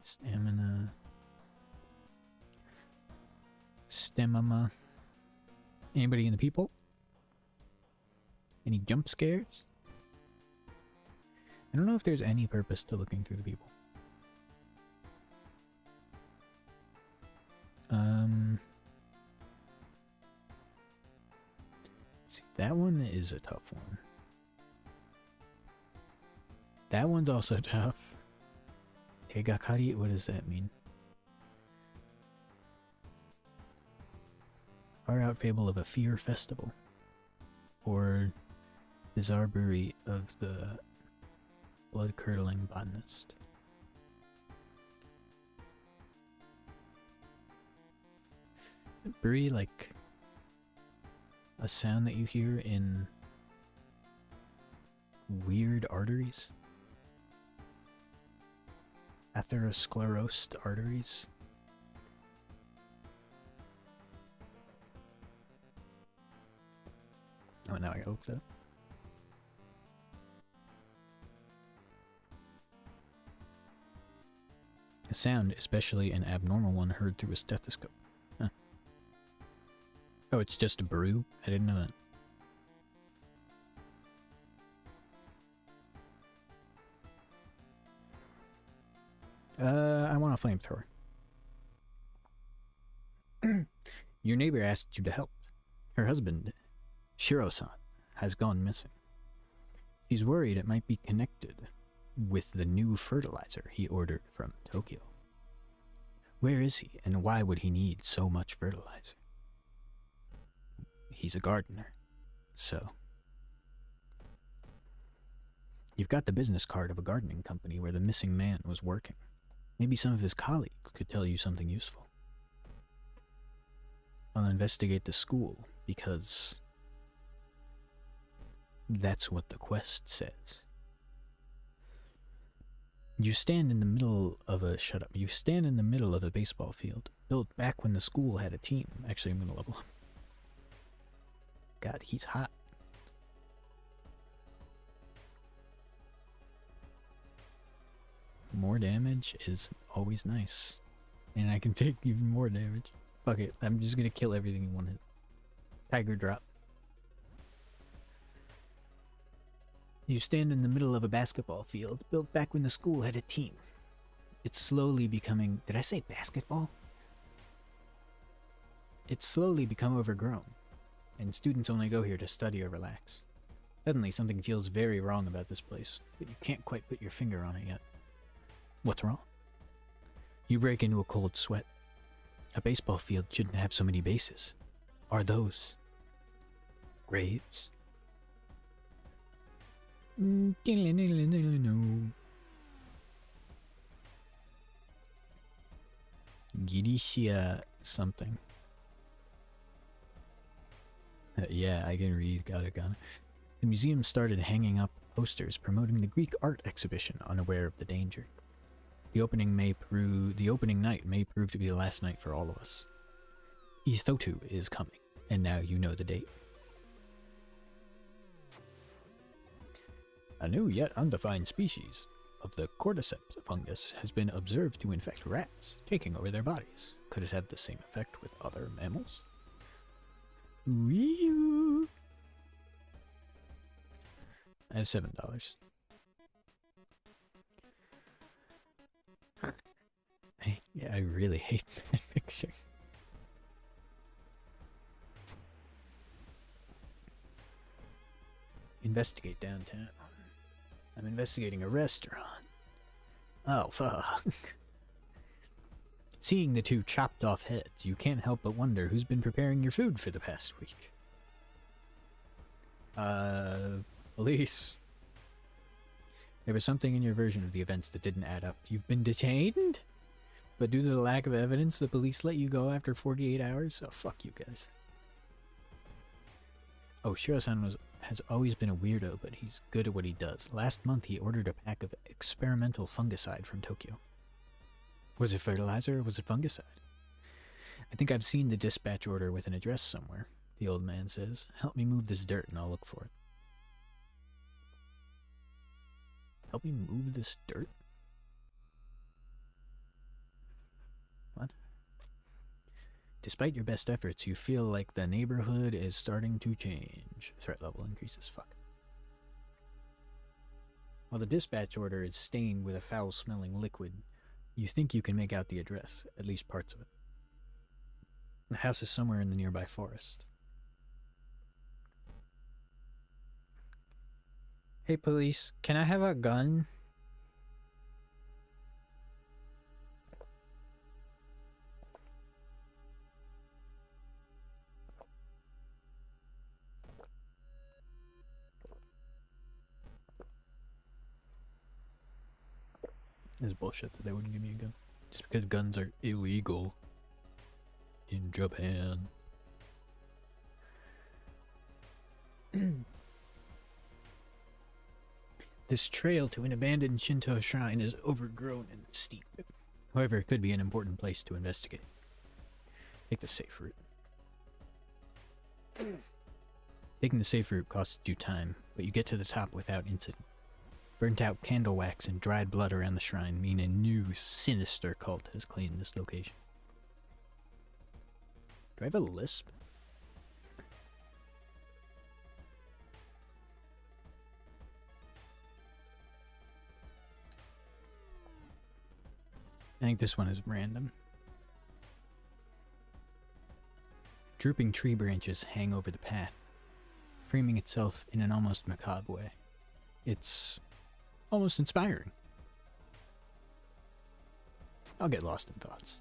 Stamina. Stamina. Anybody in the people? Any jump scares? I don't know if there's any purpose to looking through the people. See, that one is a tough one. That one's also tough. Tegakari, what does that mean? Far out fable of a fear festival. Or bizarre brewery of the blood-curdling botanist. Brewery, like a sound that you hear in weird arteries? Atherosclerosed arteries? Oh, now I gotta look that up. A sound, especially an abnormal one, heard through a stethoscope. Huh. Oh, it's just a brew? I didn't know that. I want a flamethrower. Your neighbor asked you to help. Her husband, Shiro-san, has gone missing. She's worried it might be connected with the new fertilizer he ordered from Tokyo. Where is he, and why would he need so much fertilizer? He's a gardener, so... You've got the business card of a gardening company where the missing man was working. Maybe some of his colleagues could tell you something useful. I'll investigate the school, because that's what the quest says. You stand in the middle of a... Shut up. You stand in the middle of a baseball field, built back when the school had a team. Actually, I'm gonna level up. God, he's hot. More damage is always nice. And I can take even more damage. Fuck it, I'm just gonna kill everything in one hit. Tiger drop. You stand in the middle of a basketball field, built back when the school had a team. It's slowly becoming... Did I say basketball? It's slowly become overgrown, and students only go here to study or relax. Suddenly something feels very wrong about this place, but you can't quite put your finger on it yet. What's wrong? You break into a cold sweat. A baseball field shouldn't have so many bases. Are those graves? No. Girisha something. Yeah, I can read. Got it. The museum started hanging up posters promoting the Greek art exhibition, unaware of the danger. The opening night may prove to be the last night for all of us. Ithotu is coming, and now you know the date. A new yet undefined species of the cordyceps fungus has been observed to infect rats, taking over their bodies. Could it have the same effect with other mammals? Wee-oo. I have $7. I really hate that picture. Investigate downtown. I'm investigating a restaurant. Oh, fuck. Seeing the two chopped off heads, you can't help but wonder who's been preparing your food for the past week. Police. There was something in your version of the events that didn't add up. You've been detained? But due to the lack of evidence, the police let you go after 48 hours? Oh, fuck you guys. Oh, Shiro-san has always been a weirdo, but he's good at what he does. Last month, he ordered a pack of experimental fungicide from Tokyo. Was it fertilizer or was it fungicide? I think I've seen the dispatch order with an address somewhere, the old man says. Help me move this dirt and I'll look for it. Help me move this dirt? What? Despite your best efforts, you feel like the neighborhood is starting to change. Threat level increases. Fuck. While the dispatch order is stained with a foul-smelling liquid, you think you can make out the address, at least parts of it. The house is somewhere in the nearby forest. Hey, police, can I have a gun? It's bullshit that they wouldn't give me a gun. Just because guns are illegal in Japan. This trail to an abandoned Shinto shrine is overgrown and steep. However, it could be an important place to investigate. Take the safe route. Taking the safe route costs you time, but you get to the top without incident. Burnt out candle wax and dried blood around the shrine mean a new, sinister cult has claimed this location. Do I have a lisp? I think this one is random. Drooping tree branches hang over the path, framing itself in an almost macabre way. It's almost inspiring. I'll get lost in thoughts.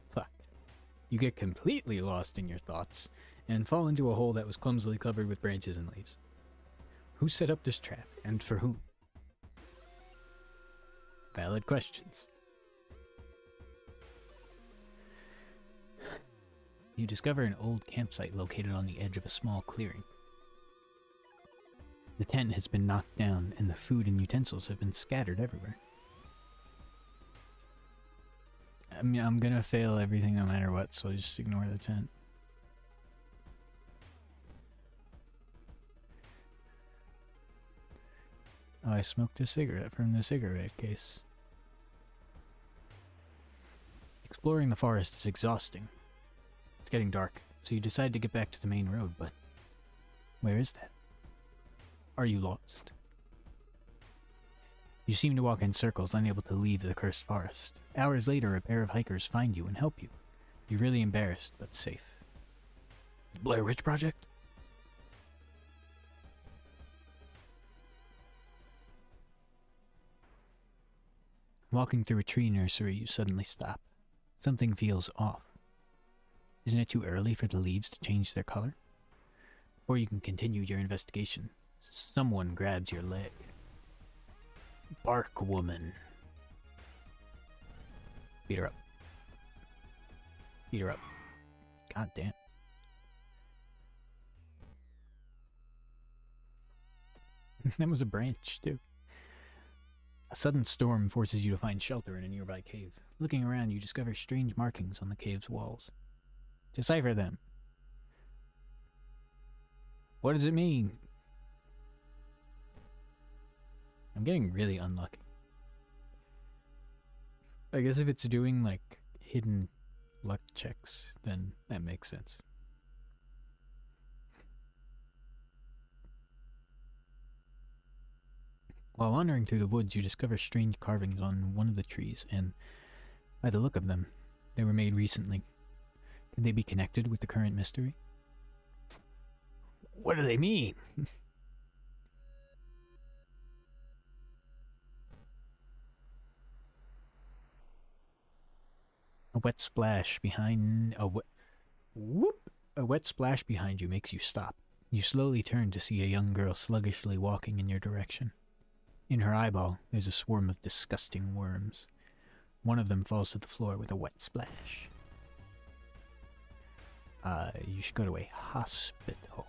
Fuck. You get completely lost in your thoughts and fall into a hole that was clumsily covered with branches and leaves. Who set up this trap, and for whom? Valid questions. You discover an old campsite located on the edge of a small clearing. The tent has been knocked down, and the food and utensils have been scattered everywhere. I mean, I'm gonna fail everything no matter what, so just ignore the tent. Oh, I smoked a cigarette from the cigarette case. Exploring the forest is exhausting. It's getting dark, so you decide to get back to the main road, but where is that? Are you lost? You seem to walk in circles, unable to leave the cursed forest. Hours later, a pair of hikers find you and help you. You're really embarrassed, but safe. Blair Witch Project? Walking through a tree nursery, you suddenly stop. Something feels off. Isn't it too early for the leaves to change their color? Before you can continue your investigation, someone grabs your leg. Bark woman. Beat her up. Beat her up. God damn. That was a branch, too. A sudden storm forces you to find shelter in a nearby cave. Looking around, you discover strange markings on the cave's walls. Decipher them. What does it mean? I'm getting really unlucky. I guess if it's doing like hidden luck checks, then that makes sense. While wandering through the woods, you discover strange carvings on one of the trees, and by the look of them, they were made recently. Could they be connected with the current mystery? What do they mean? A wet splash behind a wet splash behind you makes you stop. You slowly turn to see a young girl sluggishly walking in your direction. In her eyeball, there's a swarm of disgusting worms. One of them falls to the floor with a wet splash. You should go to a hospital,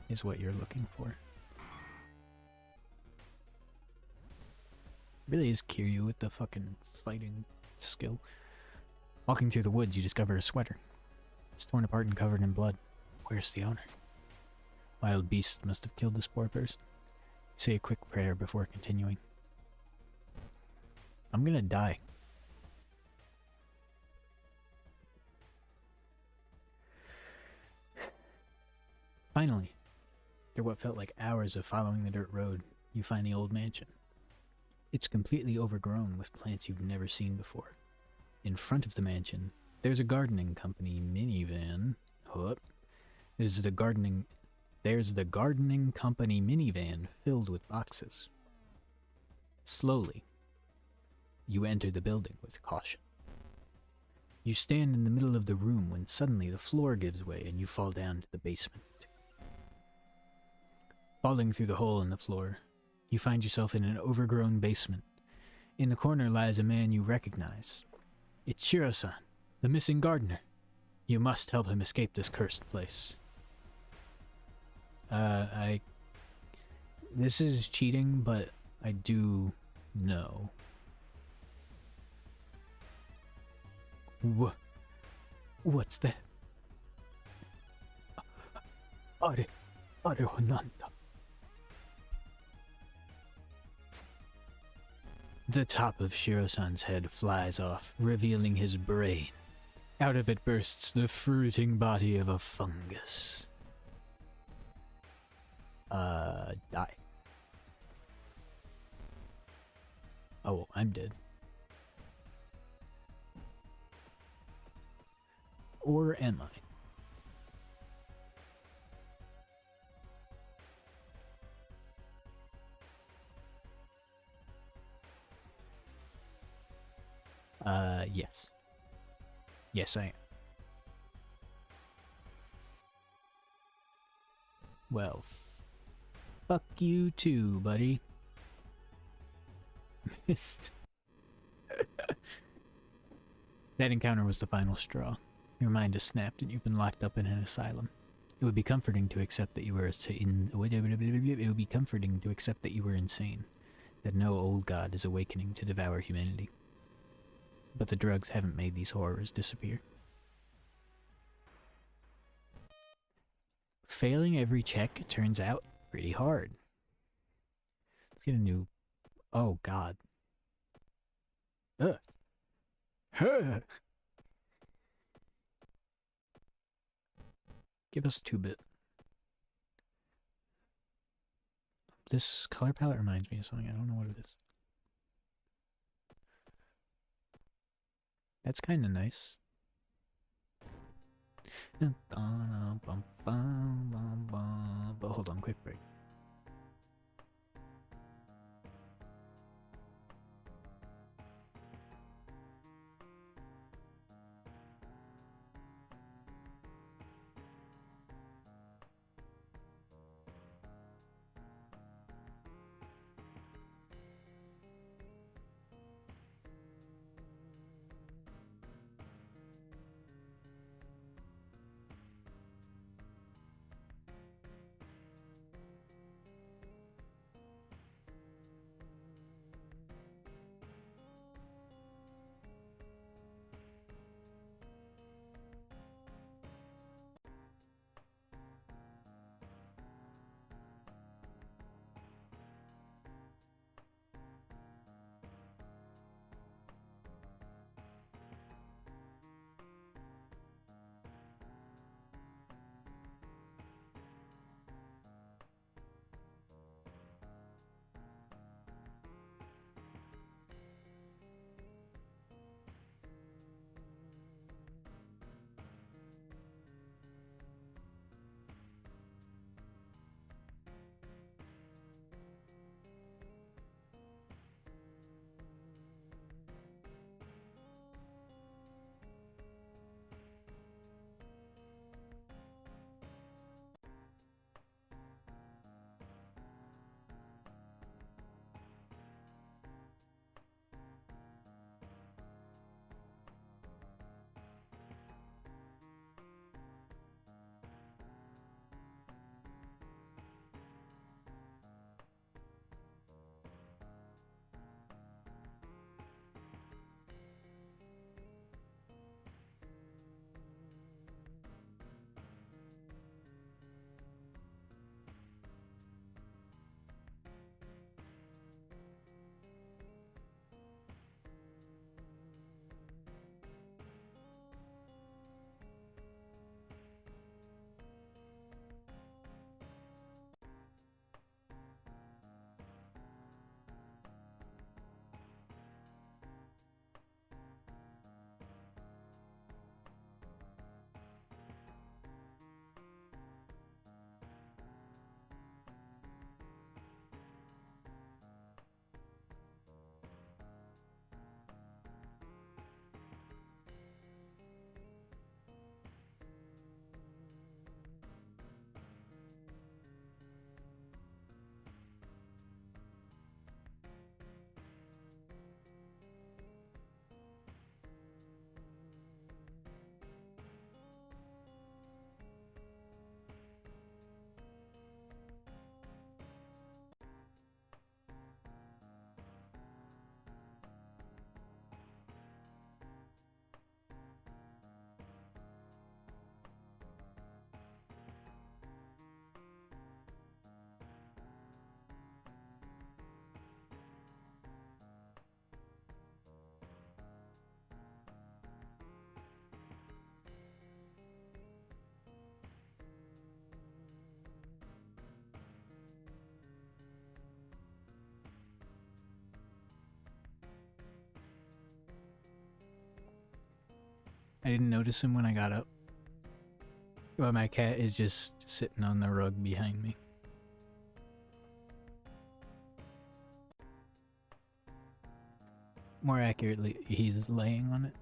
is what you're looking for. Really is Kiryu with the fucking fighting skill. Walking through the woods, you discover a sweater. It's torn apart and covered in blood. Where's the owner? Wild beast must have killed this poor person. Say a quick prayer before continuing. I'm gonna die. Finally, after what felt like hours of following the dirt road, you find the old mansion. It's completely overgrown with plants you've never seen before. In front of the mansion, there's a gardening company minivan. There's the gardening company minivan filled with boxes. Slowly, you enter the building with caution. You stand in the middle of the room when suddenly the floor gives way and you fall down to the basement. Falling through the hole in the floor, you find yourself in an overgrown basement. In the corner lies a man you recognize. It's Shiro-san, the missing gardener. You must help him escape this cursed place. This is cheating, but I do know. What's that? Are nanda. The top of Shiro-san's head flies off, revealing his brain. Out of it bursts the fruiting body of a fungus. Die. Oh, I'm dead. Or am I? Yes. Yes, I am. Well, fuck you too, buddy. Missed. That encounter was the final straw. Your mind has snapped and you've been locked up in an asylum. It would be comforting to accept that you were insane. That no old god is awakening to devour humanity. But the drugs haven't made these horrors disappear. Failing every check turns out pretty hard. Let's get a new... Oh, God. Ugh. Huh. Give us 2-bit. This color palette reminds me of something. I don't know what it is. That's kind of nice. But hold on, quick break. I didn't notice him when I got up. But my cat is just sitting on the rug behind me. More accurately, he's laying on it.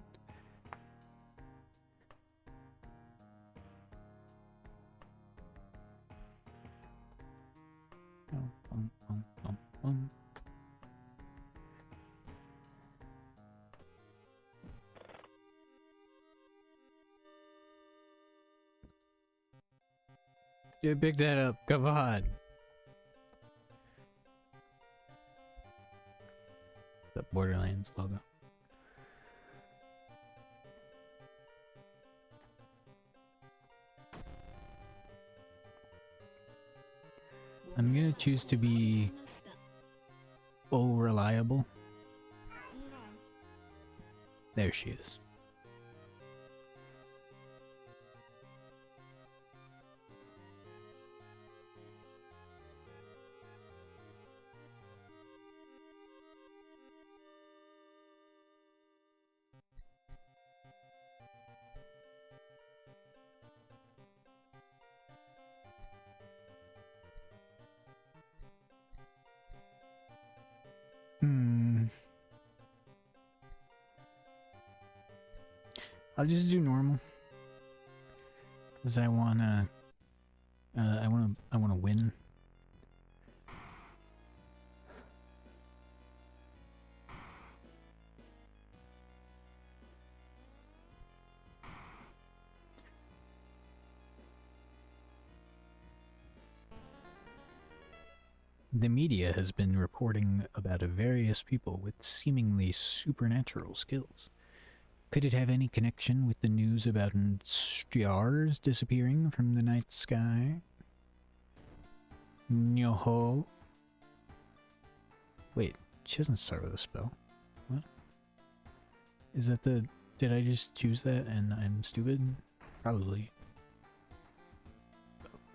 Yeah, pick that up. Come on. The Borderlands logo. I'm gonna choose to be reliable. There she is. I'll just do normal. Cause I wanna win. The media has been reporting about various people with seemingly supernatural skills. Could it have any connection with the news about stars disappearing from the night sky? Nyoho. Wait, she doesn't start with a spell. What? Is that the... Did I just choose that and I'm stupid? Probably.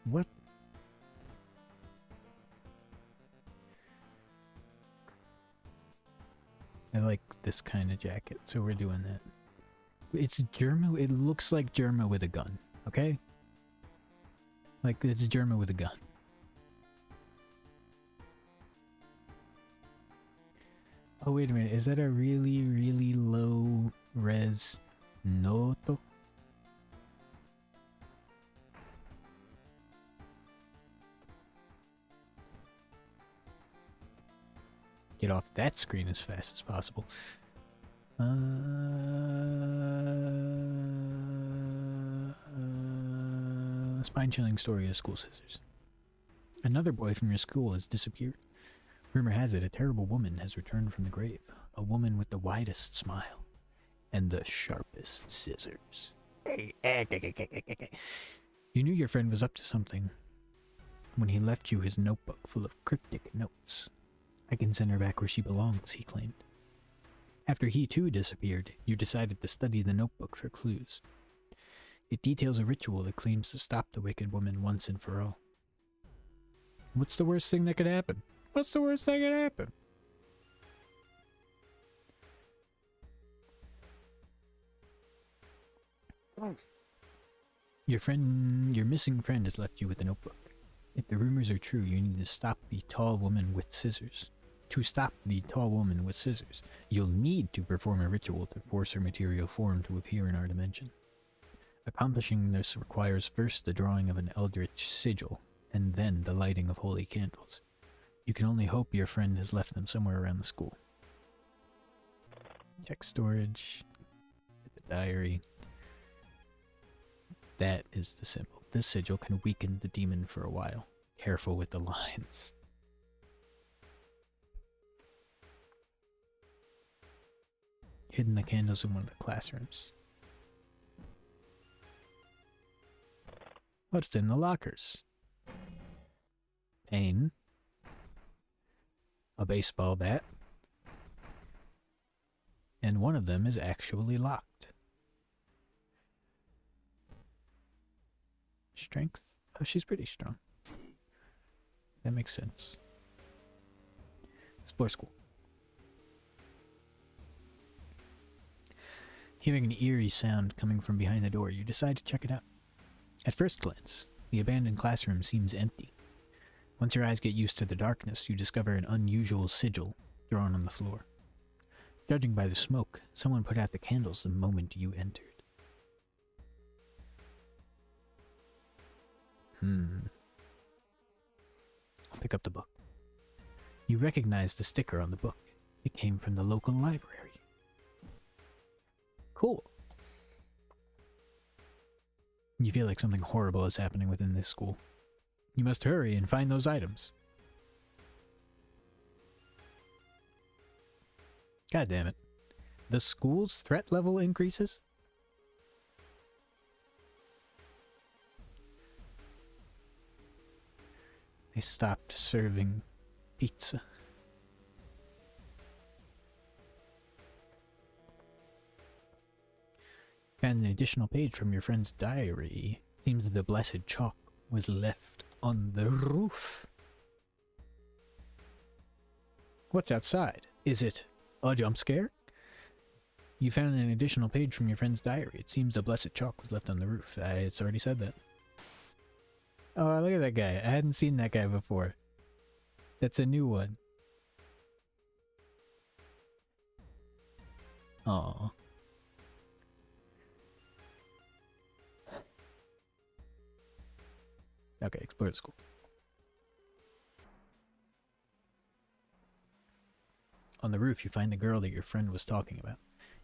What? I like this kind of jacket, so we're doing that. It's Germa. It looks like Germa with a gun, okay? Like, it's Germa with a gun. Oh, wait a minute. Is that a really, really low res Noto? Get off that screen as fast as possible. Spine-chilling story of school scissors. Another boy from your school has disappeared. Rumor has it a terrible woman has returned from the grave. A woman with the widest smile and the sharpest scissors. You knew your friend was up to something when he left you his notebook full of cryptic notes. I can send her back where she belongs, he claimed. After he too disappeared, you decided to study the notebook for clues. It details a ritual that claims to stop the wicked woman once and for all. What's the worst thing that could happen? What's the worst thing that could happen? Your missing friend has left you with a notebook. If the rumors are true, you need to stop the tall woman with scissors. To stop the tall woman with scissors, you'll need to perform a ritual to force her material form to appear in our dimension. Accomplishing this requires first the drawing of an eldritch sigil, and then the lighting of holy candles. You can only hope your friend has left them somewhere around the school. Check storage. Get the diary. That is the symbol. This sigil can weaken the demon for a while. Careful with the lines. Hidden the candles in one of the classrooms. What's in the lockers? Pain. A baseball bat. And one of them is actually locked. Strength? Oh, she's pretty strong. That makes sense. Explore school. Hearing an eerie sound coming from behind the door, you decide to check it out. At first glance, the abandoned classroom seems empty. Once your eyes get used to the darkness, you discover an unusual sigil drawn on the floor. Judging by the smoke, someone put out the candles the moment you entered. I'll pick up the book. You recognize the sticker on the book. It came from the local library. Cool. You feel like something horrible is happening within this school. You must hurry and find those items. God damn it. The school's threat level increases? They stopped serving pizza. And an additional page from your friend's diary. Seems that the blessed chalk was left on the roof. What's outside? Is it a jump scare? You found an additional page from your friend's diary. It seems the blessed chalk was left on the roof. It's already said that. Oh, look at that guy. I hadn't seen that guy before. That's a new one. Aww. Okay, explore the school. On the roof, you find the girl that your friend was talking about.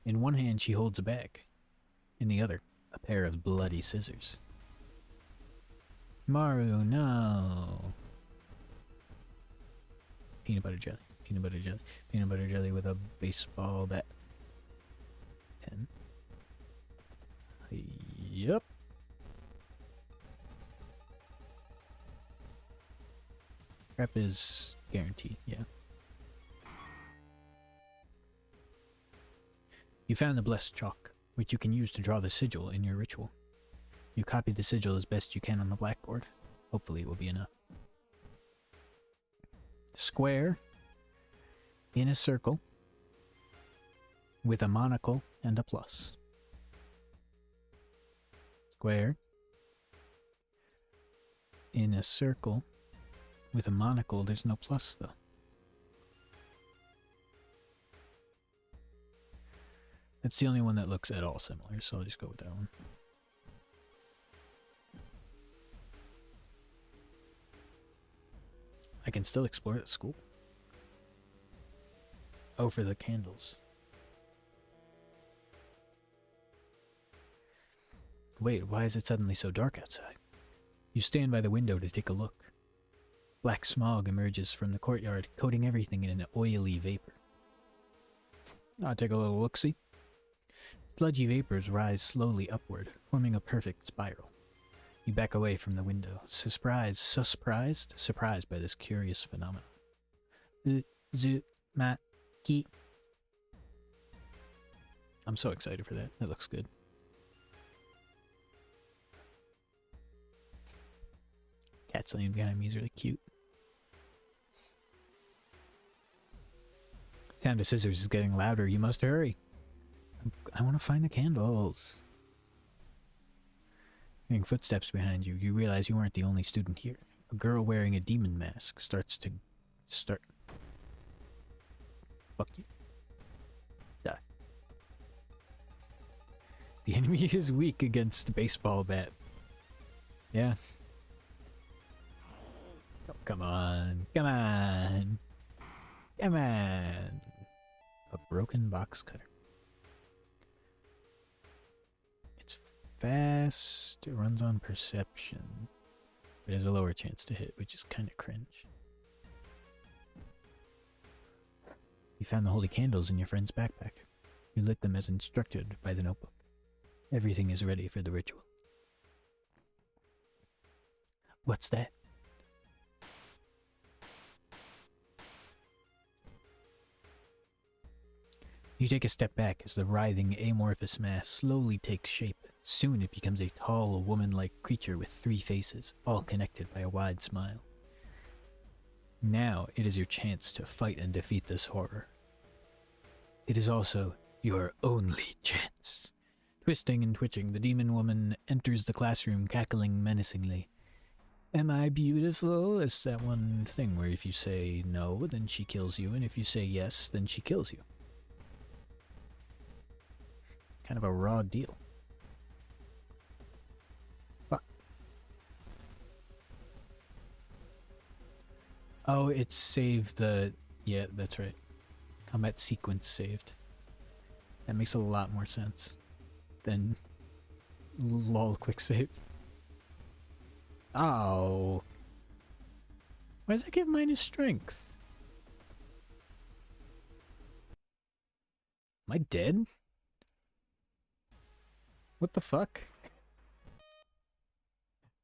In one hand, she holds a bag. In the other, a pair of bloody scissors. Maru, no! Peanut butter jelly. Peanut butter jelly. Peanut butter jelly with a baseball bat. 10. Yup. Prep is guaranteed, yeah. You found the blessed chalk, which you can use to draw the sigil in your ritual. You copy the sigil as best you can on the blackboard. Hopefully it will be enough. Square in a circle with a monocle and a plus. Square in a circle with a monocle. There's no plus though. That's the only one that looks at all similar, so I'll just go with that one. I can still explore the school. Oh, for the candles. Wait, why is it suddenly so dark outside? You stand by the window to take a look. Black smog emerges from the courtyard, coating everything in an oily vapor. I'll take a little look-see. Sludgy vapors rise slowly upward, forming a perfect spiral. You back away from the window, surprised by this curious phenomenon. I'm so excited for that. That looks good. Cats laying behind me is really cute. Sound of scissors is getting louder. You must hurry. I want to find the candles. Hearing footsteps behind you, you realize you aren't the only student here. A girl wearing a demon mask starts. Fuck you. Die. The enemy is weak against the baseball bat. Yeah. Oh, come on. Come on. Come on. A broken box cutter. It's fast. It runs on perception. It has a lower chance to hit, which is kind of cringe. You found the holy candles in your friend's backpack. You lit them as instructed by the notebook. Everything is ready for the ritual. What's that? You take a step back as the writhing, amorphous mass slowly takes shape. Soon it becomes a tall, woman-like creature with 3 faces, all connected by a wide smile. Now it is your chance to fight and defeat this horror. It is also Your only chance. Twisting and twitching, the demon woman enters the classroom, cackling menacingly. Am I beautiful? It's that one thing where if you say no, then she kills you, and if you say yes, then she kills you. Kind of a raw deal. Fuck. Oh, it's saved the... Yeah, that's right. Combat sequence saved. That makes a lot more sense than lol quick save. Oh. Why does that give minus strength? Am I dead? What the fuck?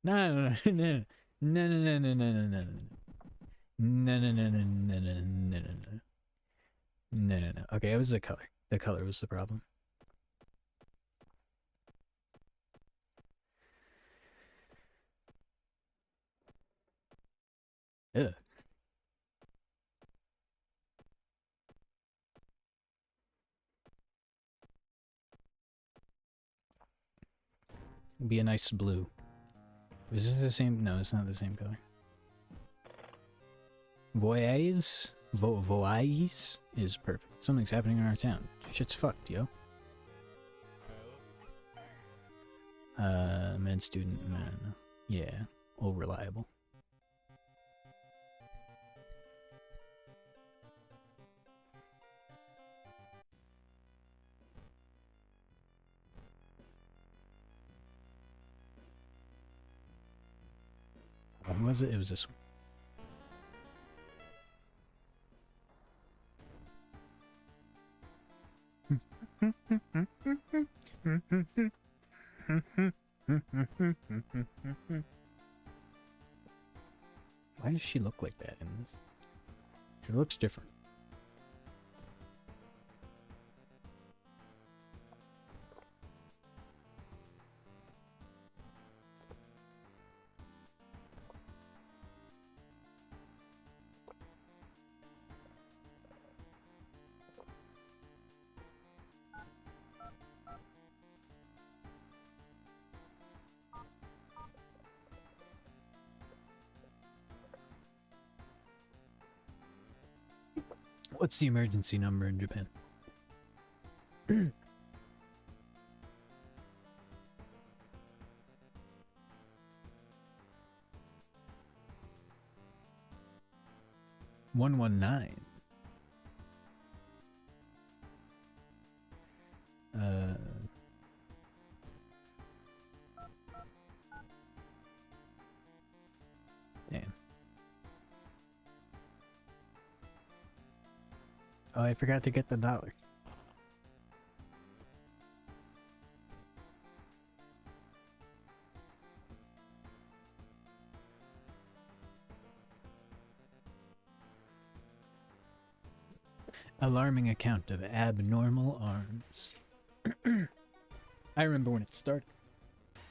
No, no, no, no, no, no, no, no, no, no, no, no, no, no, no, no, no, no, no, no. No, no, no. Okay, it was the color. The color was the problem. Ugh. It'd be a nice blue. Is this the same? No, it's not the same color. Voyage? Voyage is perfect. Something's happening in our town. Shit's fucked, yo. Med student, man. Yeah, all reliable. What was it? It was this one. Why does she look like that in this? She looks different. What's the emergency number in Japan? "119." Damn. Oh, I forgot to get the dollar. Alarming account of abnormal arms. I remember when it started.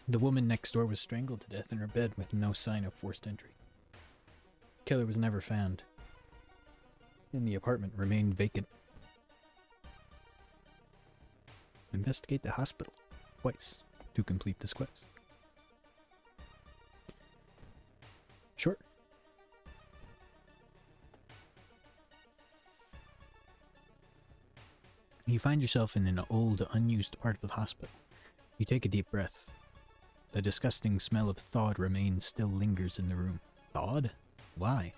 The woman next door was strangled to death in her bed with no sign of forced entry. Killer was never found, and the apartment remained vacant. Investigate the hospital twice to complete this quest. Sure. You find yourself in an old, unused part of the hospital. You take a deep breath. The disgusting smell of thawed remains still lingers in the room. Thawed? Why?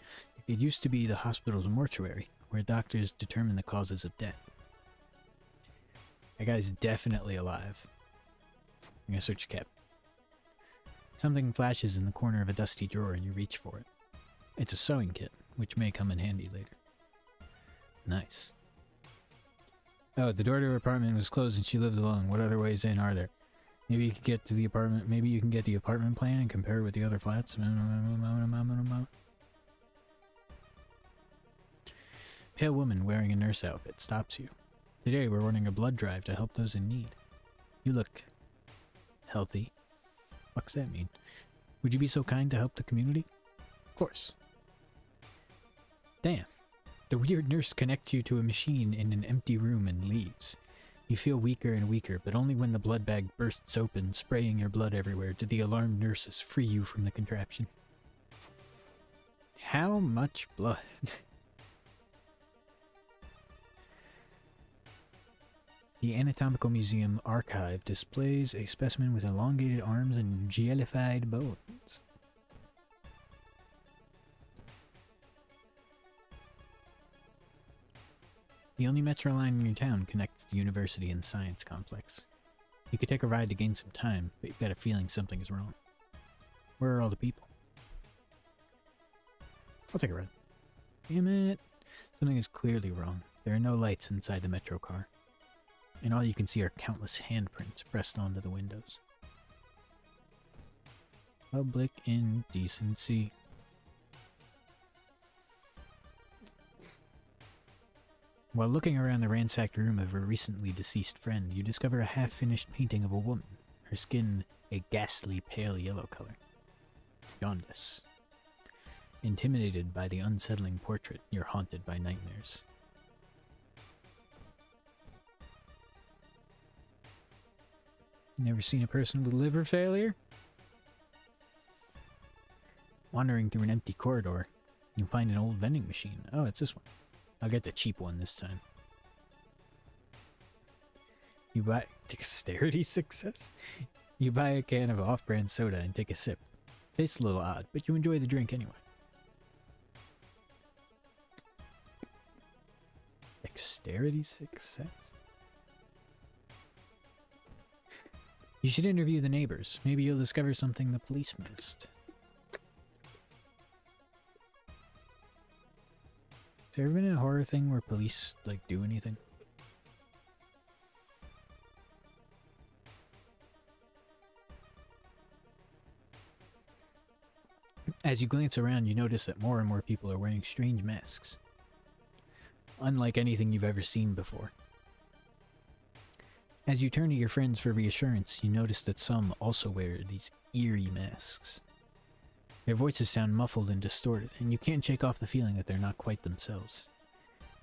It used to be the hospital's mortuary, where doctors determine the causes of death. That guy's definitely alive. I'm gonna search your cap. Something flashes in the corner of a dusty drawer and you reach for it. It's a sewing kit, which may come in handy later. Nice. Oh, the door to her apartment was closed and she lived alone. What other ways in are there? Maybe you could get to the apartment. Maybe you can get the apartment plan and compare it with the other flats. Pale woman wearing a nurse outfit stops you. Today we're running a blood drive to help those in need. You look healthy. What's that mean? Would you be so kind to help the community? Of course. Damn. The weird nurse connects you to a machine in an empty room and leaves. You feel weaker and weaker, but only when the blood bag bursts open, spraying your blood everywhere, do the alarmed nurses free you from the contraption. How much blood? The Anatomical Museum archive displays a specimen with elongated arms and jellified bones. The only metro line in your town connects the university and science complex. You could take a ride to gain some time, but you've got a feeling something is wrong. Where are all the people? I'll take a ride. Damn it. Something is clearly wrong. There are no lights inside the metro car. And all you can see are countless handprints pressed onto the windows. Public indecency. While looking around the ransacked room of a recently deceased friend, you discover a half-finished painting of a woman, her skin a ghastly pale yellow color. Jaundice. Intimidated by the unsettling portrait, you're haunted by nightmares. Never seen a person with liver failure? Wandering through an empty corridor, you find an old vending machine. Oh, it's this one. I'll get the cheap one this time. You buy dexterity success? You buy a can of off-brand soda and take a sip. Tastes a little odd, but you enjoy the drink anyway. Dexterity success? You should interview the neighbors. Maybe you'll discover something the police missed. Has there ever been a horror thing where police, like, do anything? As you glance around, you notice that more and more people are wearing strange masks. Unlike anything you've ever seen before. As you turn to your friends for reassurance, you notice that some also wear these eerie masks. Their voices sound muffled and distorted, and you can't shake off the feeling that they're not quite themselves.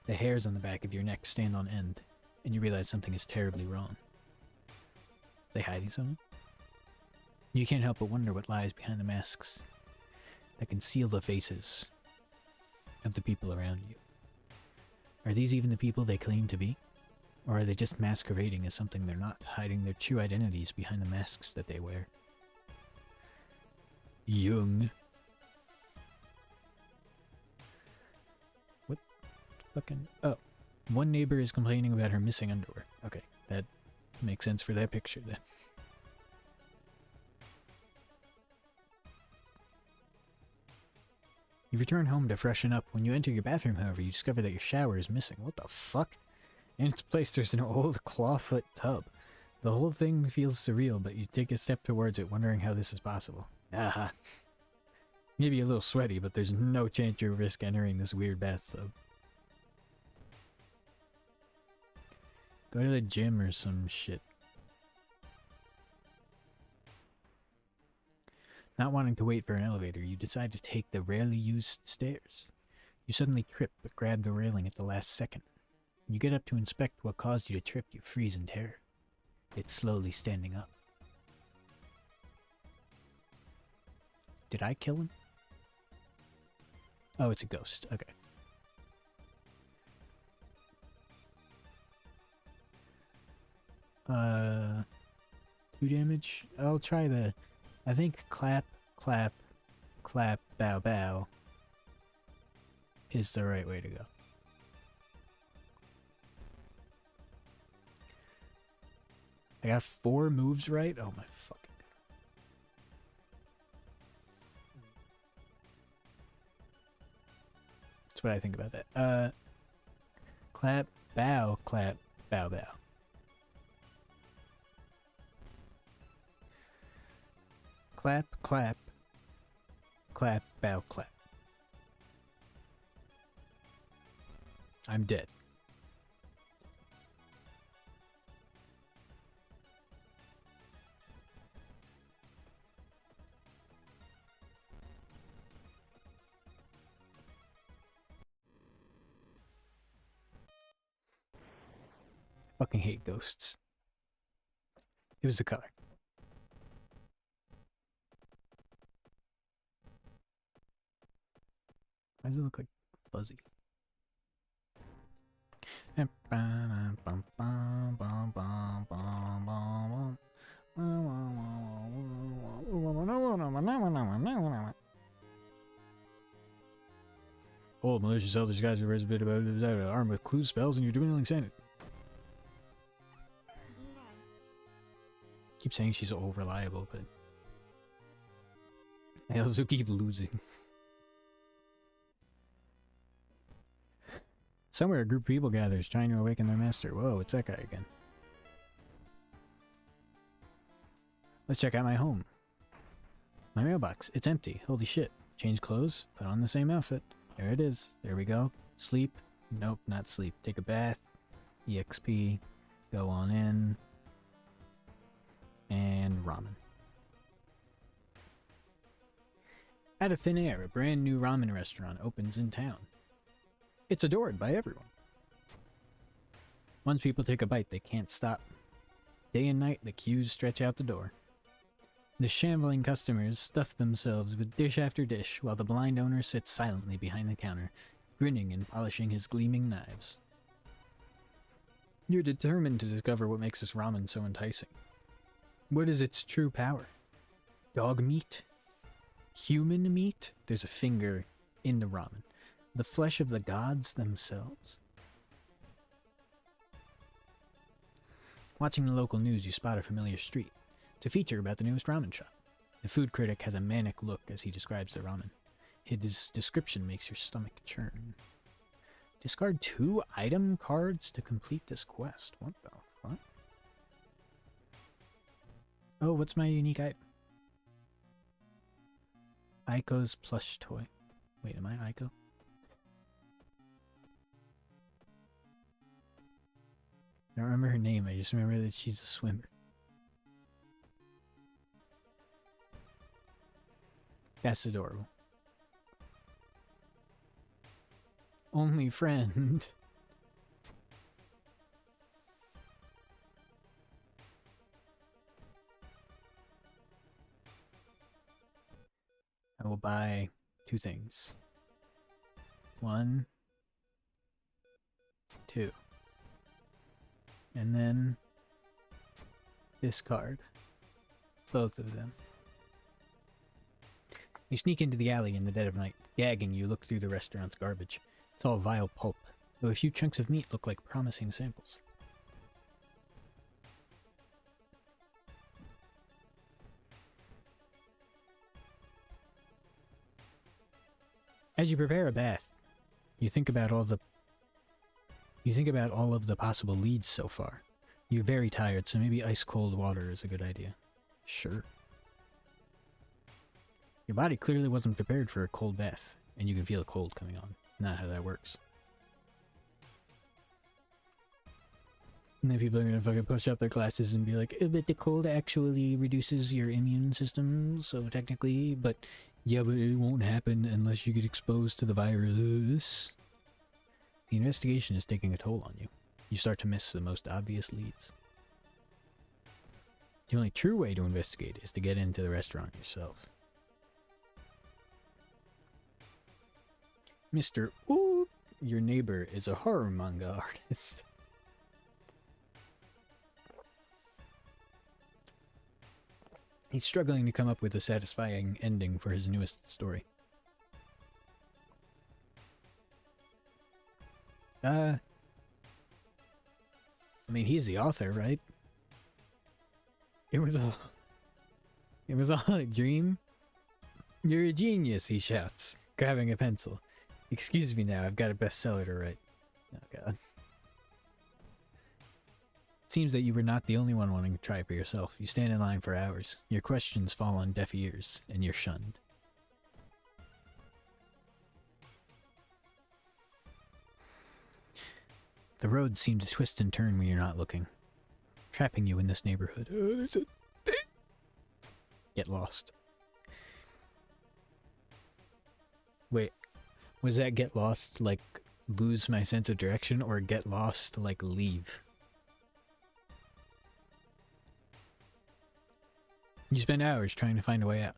The hairs on the back of your neck stand on end, and you realize something is terribly wrong. Are they hiding something? You can't help but wonder what lies behind the masks that conceal the faces of the people around you. Are these even the people they claim to be? Or are they just masquerading as something they're not, hiding their true identities behind the masks that they wear? Young. What fucking... Oh. One neighbor is complaining about her missing underwear. Okay, that makes sense for that picture then. You return home to freshen up. When you enter your bathroom, however, you discover that your shower is missing. What the fuck? In its place, there's an old clawfoot tub. The whole thing feels surreal, but you take a step towards it, wondering how this is possible. Aha. Maybe a little sweaty, but there's no chance you risk entering this weird bathtub. Go to the gym or some shit. Not wanting to wait for an elevator, you decide to take the rarely used stairs. You suddenly trip, but grab the railing at the last second. When you get up to inspect what caused you to trip, you freeze in terror. It's slowly standing up. Did I kill him? Oh, it's a ghost. Okay. Two damage? I'll try the... I think clap, clap, clap, bow, bow is the right way to go. I got 4 moves right? Oh my fucking god. That's what I think about that. Clap, bow, bow. Clap, clap, clap, bow, clap. I'm dead. Fucking hate ghosts. It was the color. Why does it look like fuzzy? Oh, malicious elders guys are a bit armed with clue spells and you're dwindling sanity. Keep saying she's all reliable, but I also keep losing. Somewhere a group of people gathers, trying to awaken their master. Whoa, it's that guy again. Let's check out my home. My mailbox. It's empty. Holy shit. Change clothes. Put on the same outfit. There it is. There we go. Sleep. Nope, not sleep. Take a bath. EXP. Go on in. And ramen. Out of thin air, a brand new ramen restaurant opens in town. It's adored by everyone. Once people take a bite, they can't stop. Day and night, the queues stretch out the door. The shambling customers stuff themselves with dish after dish, while the blind owner sits silently behind the counter, grinning and polishing his gleaming knives. You're determined to discover what makes this ramen so enticing. What is its true power? Dog meat? Human meat? There's a finger in the ramen. The flesh of the gods themselves? Watching the local news, you spot a familiar street. It's a feature about the newest ramen shop. The food critic has a manic look as he describes the ramen. His description makes your stomach churn. Discard 2 item cards to complete this quest. What the fuck? Oh, what's my unique item? Aiko's plush toy. Wait, am I Aiko? I don't remember her name, I just remember that she's a swimmer. That's adorable. Only friend. I will buy 2 things. 1, 2. And then discard both of them. You sneak into the alley in the dead of night. Gagging, you look through the restaurant's garbage. It's all vile pulp, though a few chunks of meat look like promising samples. As you prepare a bath, you think about all of the possible leads so far. You're very tired, so maybe ice-cold water is a good idea. Sure. Your body clearly wasn't prepared for a cold bath, and you can feel the cold coming on. Not how that works. And then people are gonna fucking push up their glasses and be like, but the cold actually reduces your immune system, so technically, but yeah, but it won't happen unless you get exposed to the virus. The investigation is taking a toll on you. You start to miss the most obvious leads. The only true way to investigate is to get into the restaurant yourself. Mr. Ooh, your neighbor is a horror manga artist. He's struggling to come up with a satisfying ending for his newest story. I mean, he's the author, right? It was all a dream. You're a genius, he shouts, grabbing a pencil. Excuse me now, I've got a bestseller to write. Oh god. It seems that you were not the only one wanting to try it for yourself. You stand in line for hours. Your questions fall on deaf ears, and you're shunned. The roads seem to twist and turn when you're not looking, trapping you in this neighborhood. There's a thing. Get lost. Wait, was that get lost like lose my sense of direction, or get lost like leave? You spend hours trying to find a way out.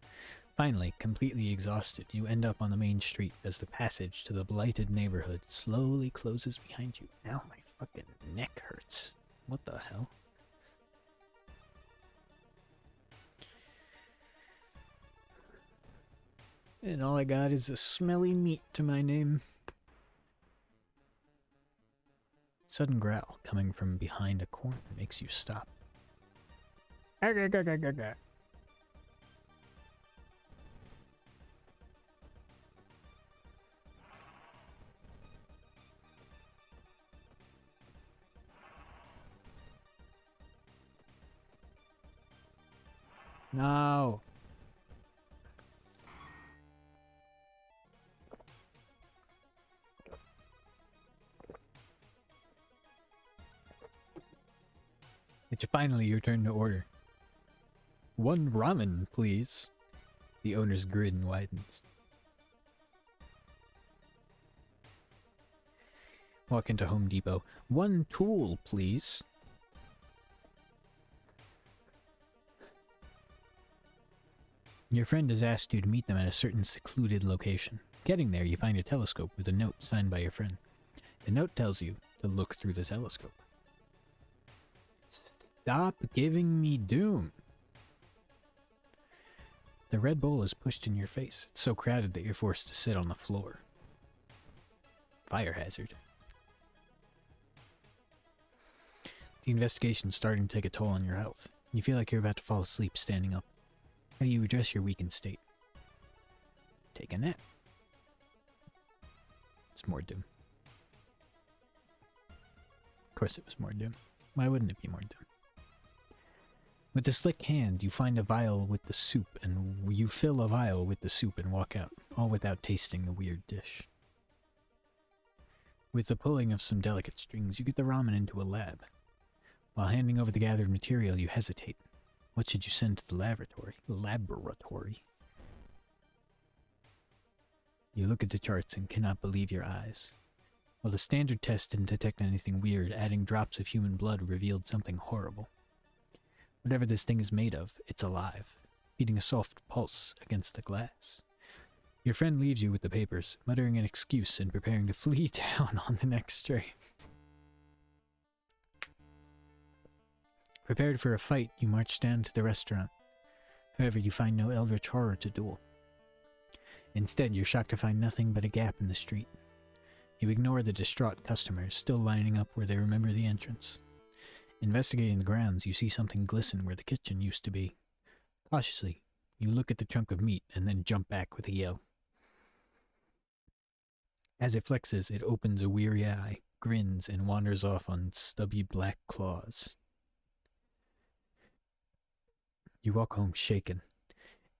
Finally, completely exhausted, you end up on the main street as the passage to the blighted neighborhood slowly closes behind you. Ow, my fucking neck hurts. What the hell? And all I got is a smelly meat to my name. Sudden growl coming from behind a corner makes you stop. No. It's finally your turn to order. One ramen, please. The owner's grin widens. Walk into Home Depot. One tool, please. Your friend has asked you to meet them at a certain secluded location. Getting there, you find a telescope with a note signed by your friend. The note tells you to look through the telescope. Stop giving me doom. The Red Bull is pushed in your face. It's so crowded that you're forced to sit on the floor. Fire hazard. The investigation's starting to take a toll on your health. You feel like you're about to fall asleep standing up. How do you address your weakened state? Take a nap. It's more doom. Of course it was more doom. Why wouldn't it be more doom? With a slick hand, you find a vial with the soup, and you fill a vial with the soup and walk out, all without tasting the weird dish. With the pulling of some delicate strings, you get the ramen into a lab. While handing over the gathered material, you hesitate. What should you send to the laboratory? You look at the charts and cannot believe your eyes. While the standard test didn't detect anything weird, adding drops of human blood revealed something horrible. Whatever this thing is made of, it's alive, beating a soft pulse against the glass. Your friend leaves you with the papers, muttering an excuse and preparing to flee down on the next train. Prepared for a fight, you march down to the restaurant. However, you find no eldritch horror to duel. Instead, you're shocked to find nothing but a gap in the street. You ignore the distraught customers, still lining up where they remember the entrance. Investigating the grounds, you see something glisten where the kitchen used to be. Cautiously, you look at the chunk of meat and then jump back with a yell. As it flexes, it opens a weary eye, grins, and wanders off on stubby black claws. You walk home shaken.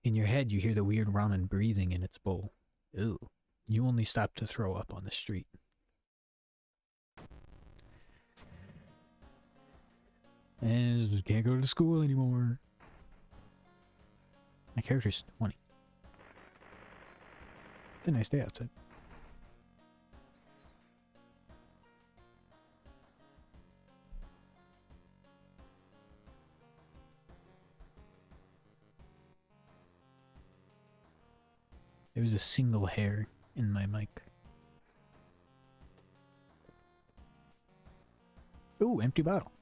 In your head, you hear the weird ramen breathing in its bowl. Ew. You only stop to throw up on the street. And can't go to school anymore. My character's 20. It's a nice day outside. There was a single hair in my mic. Ooh, empty bottle.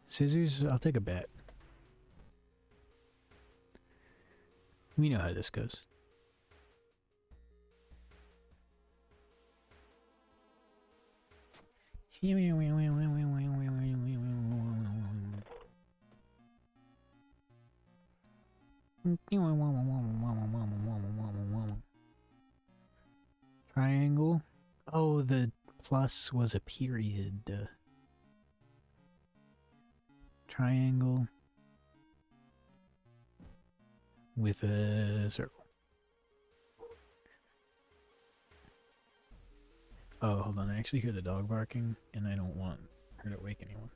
Scissors, I'll take a bat. We know how this goes. Triangle. Oh, the plus was a period. Triangle with a circle. Oh, hold on. I actually hear the dog barking, and I don't want her to wake anyone.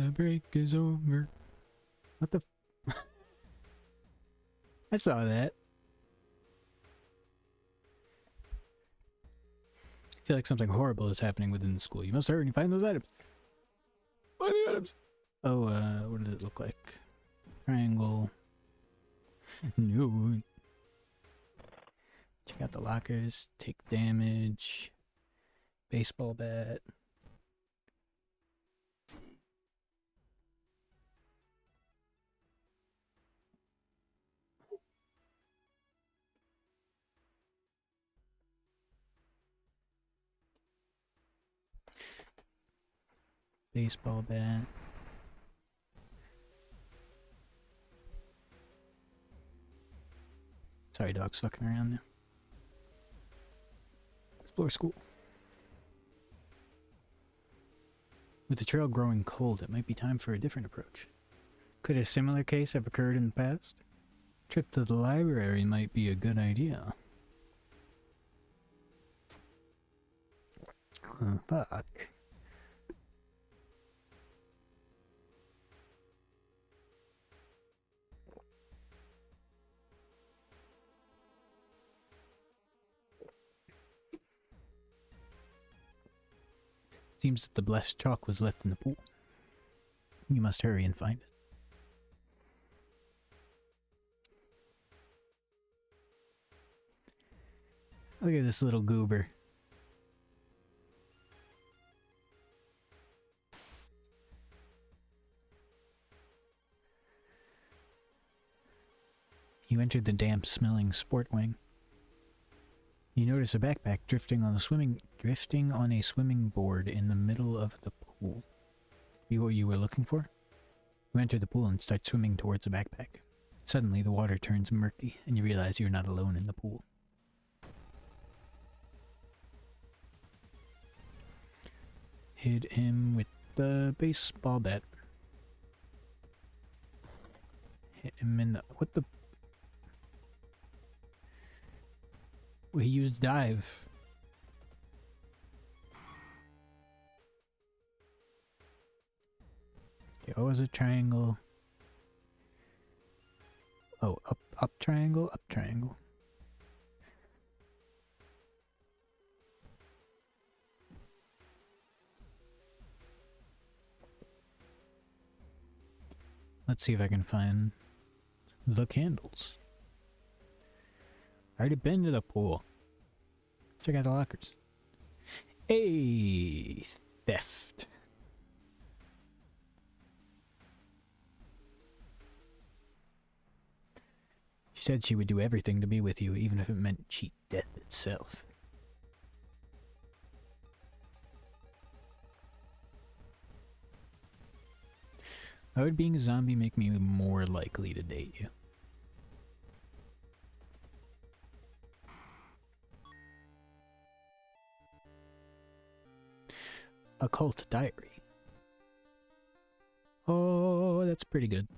the break is over. What the? I saw that. I feel like something horrible is happening within the school. You must hurry and find those items. Find the items. Oh, what does it look like? Triangle. No. Check out the lockers. Take damage. Baseball bat. Baseball bat. Sorry, dog's fucking around there. Explore school. With the trail growing cold, it might be time for a different approach. Could a similar case have occurred in the past? Trip to the library might be a good idea. Fuck. Seems that the blessed chalk was left in the pool. You must hurry and find it. Look at this little goober. You entered the damp-smelling sport wing. You notice a backpack drifting on a swimming board in the middle of the pool. Be what you were looking for? You enter the pool and start swimming towards the backpack. Suddenly, the water turns murky, and you realize you're not alone in the pool. Hit him with the baseball bat. Hit him in the... What the... We used dive. Okay, what was a triangle? Oh, up triangle, up triangle. Let's see if I can find the candles. I already been to the pool. Check out the lockers. Hey, theft. She said she would do everything to be with you, even if it meant cheat death itself. How would being a zombie make me more likely to date you? Occult diary. Oh, that's pretty good.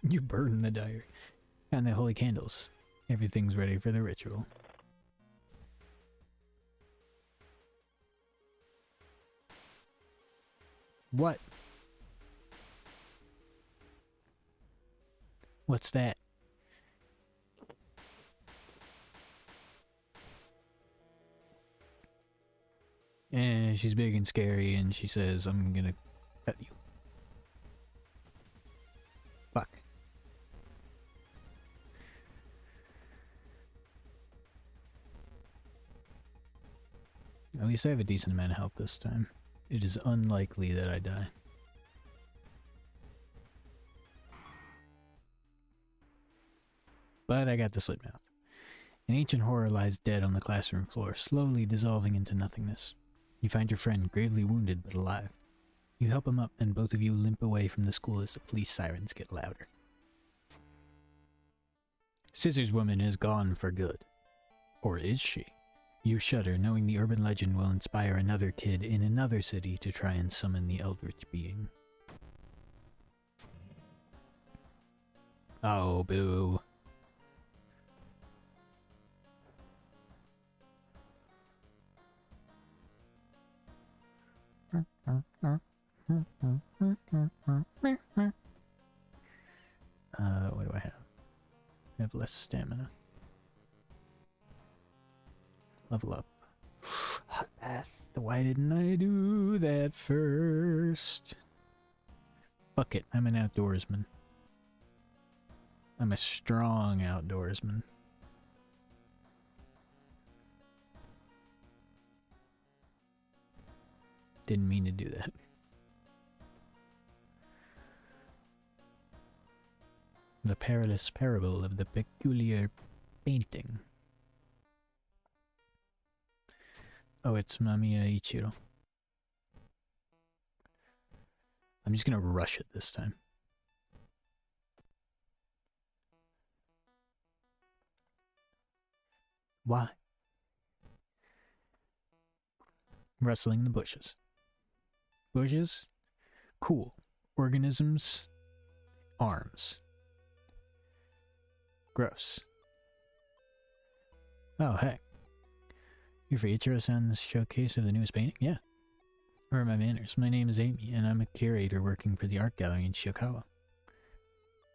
You burn the diary. Found the holy candles. Everything's ready for the ritual. What? What's that? And she's big and scary, and she says, I'm gonna cut you. Fuck. At least I have a decent amount of health this time. It is unlikely that I die. But I got the slit mouth. An ancient horror lies dead on the classroom floor, slowly dissolving into nothingness. You find your friend, gravely wounded but alive. You help him up, and both of you limp away from the school as the police sirens get louder. Scissors Woman is gone for good. Or is she? You shudder, knowing the urban legend will inspire another kid in another city to try and summon the eldritch being. Oh, boo. What do I have? I have less stamina. Level up. Hot bath. Why didn't I do that first? Fuck it, I'm an outdoorsman. I'm a strong outdoorsman. Didn't mean to do that. The perilous parable of the peculiar painting. Oh, it's Mamiya Ichiro. I'm just gonna rush it this time. Why? Rustling in the bushes. Bushes? Cool. Organisms? Arms. Gross. Oh, hey. You for Ichiro-san's showcase of the newest painting? Yeah. Where are my manners? My name is Amy, and I'm a curator working for the art gallery in Shiokawa.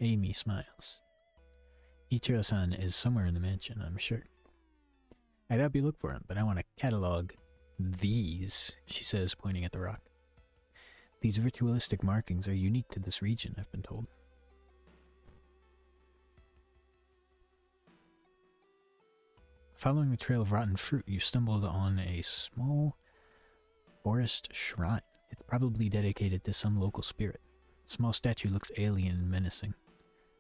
Amy smiles. Ichiro-san is somewhere in the mansion, I'm sure. I'd help you look for him, but I want to catalog these, she says, pointing at the rock. These ritualistic markings are unique to this region, I've been told. Following the trail of rotten fruit, you stumbled on a small forest shrine. It's probably dedicated to some local spirit. The small statue looks alien and menacing.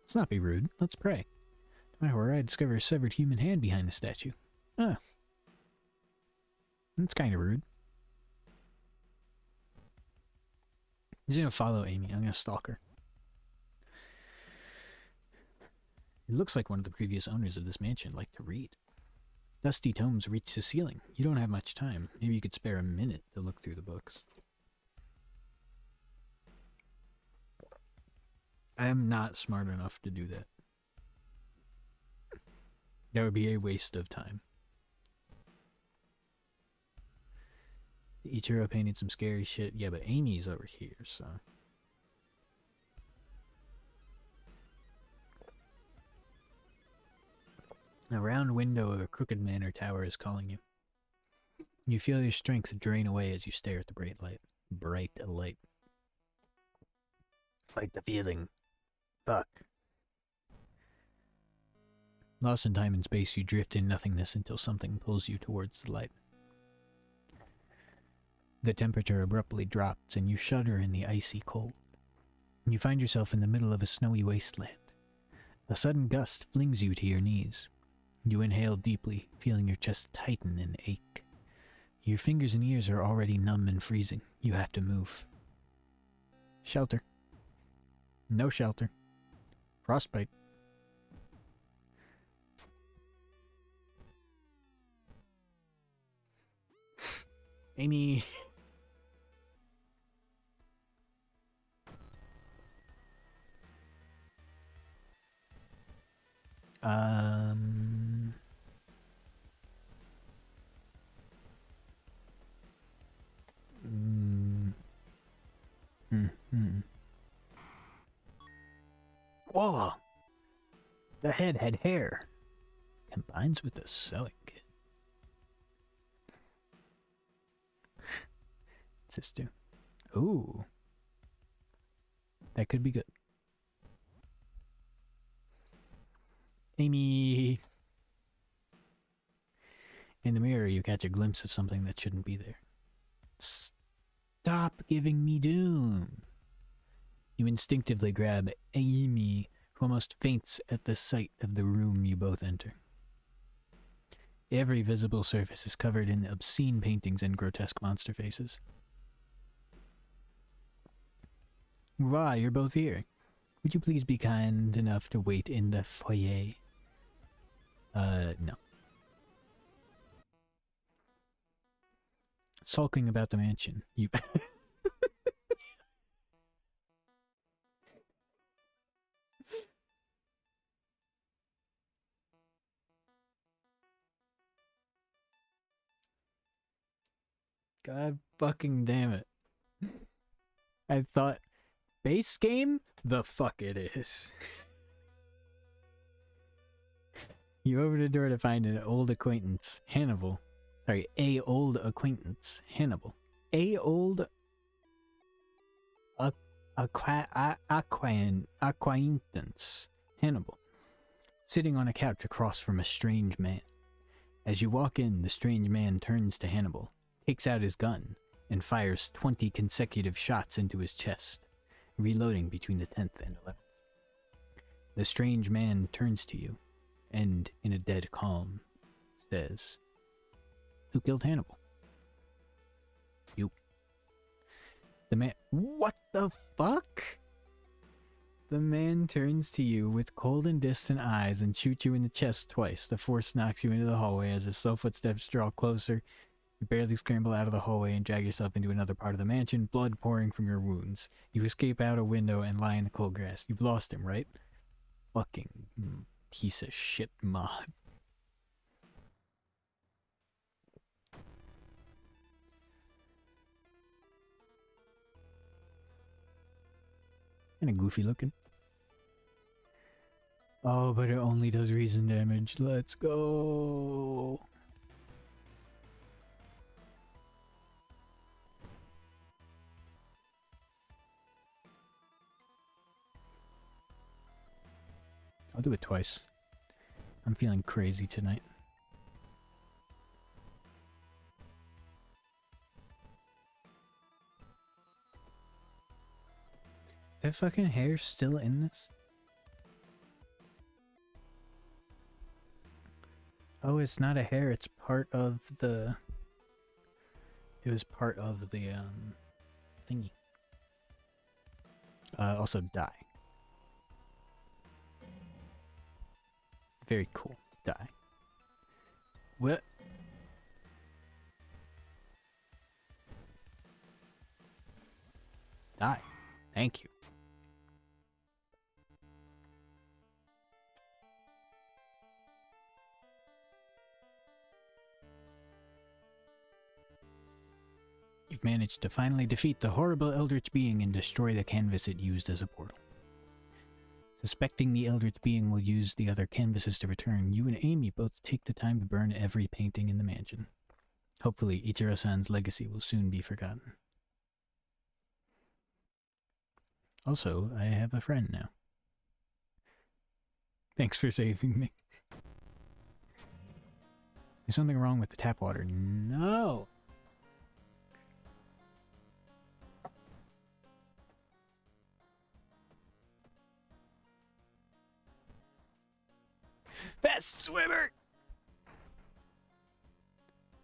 Let's not be rude. Let's pray. To my horror, I discover a severed human hand behind the statue. Ah. That's kind of rude. I'm just gonna follow Amy. I'm gonna stalk her. It looks like one of the previous owners of this mansion liked to read. Dusty tomes reach the ceiling. You don't have much time. Maybe you could spare a minute to look through the books. I am not smart enough to do that. That would be a waste of time. Ichiro painted some scary shit. Yeah, but Amy's over here, so... A round window of a crooked manor tower is calling you. You feel your strength drain away as you stare at the bright light. Bright light. Fight the feeling. Fuck. Lost in time and space, you drift in nothingness until something pulls you towards the light. The temperature abruptly drops and you shudder in the icy cold. You find yourself in the middle of a snowy wasteland. A sudden gust flings you to your knees. You inhale deeply, feeling your chest tighten and ache. Your fingers and ears are already numb and freezing. You have to move. Shelter. No shelter. Frostbite. Amy. Whoa! The head had hair. Combines with the sewing kit. What's this do? Ooh. That could be good. Amy. In the mirror, you catch a glimpse of something that shouldn't be there. Stop giving me doom. You instinctively grab Amy, who almost faints at the sight of the room you both enter. Every visible surface is covered in obscene paintings and grotesque monster faces. Why, you're both here. Would you please be kind enough to wait in the foyer? No. Sulking about the mansion, you... God fucking damn it. I thought, base game? The fuck it is. You open the door to find an old acquaintance, Hannibal. Sorry, a old acquaintance, Hannibal. A old acquaintance, Hannibal, sitting on a couch across from a strange man. As you walk in, the strange man turns to Hannibal, takes out his gun, and fires 20 consecutive shots into his chest, reloading between the 10th and 11th. The strange man turns to you, and in a dead calm, says, "Who killed Hannibal?" "You." The man... What the fuck? The man turns to you with cold and distant eyes and shoots you in the chest twice. The force knocks you into the hallway as his slow footsteps draw closer. You barely scramble out of the hallway and drag yourself into another part of the mansion, blood pouring from your wounds. You escape out a window and lie in the cold grass. You've lost him, right? Fucking piece of shit mod. Kinda goofy looking. Oh, but it only does reason damage. Let's go. I'll do it twice. I'm feeling crazy tonight. Is that fucking hair still in this? Oh, it's not a hair, it's part of the... It was part of the, thingy. Also dye. Very cool. Dye. What? Dye. Thank you. You've managed to finally defeat the horrible Eldritch being and destroy the canvas it used as a portal. Suspecting the Eldritch being will use the other canvases to return, you and Amy both take the time to burn every painting in the mansion. Hopefully, Ichiro-san's legacy will soon be forgotten. Also, I have a friend now. Thanks for saving me. There's something wrong with the tap water. No! Best swimmer!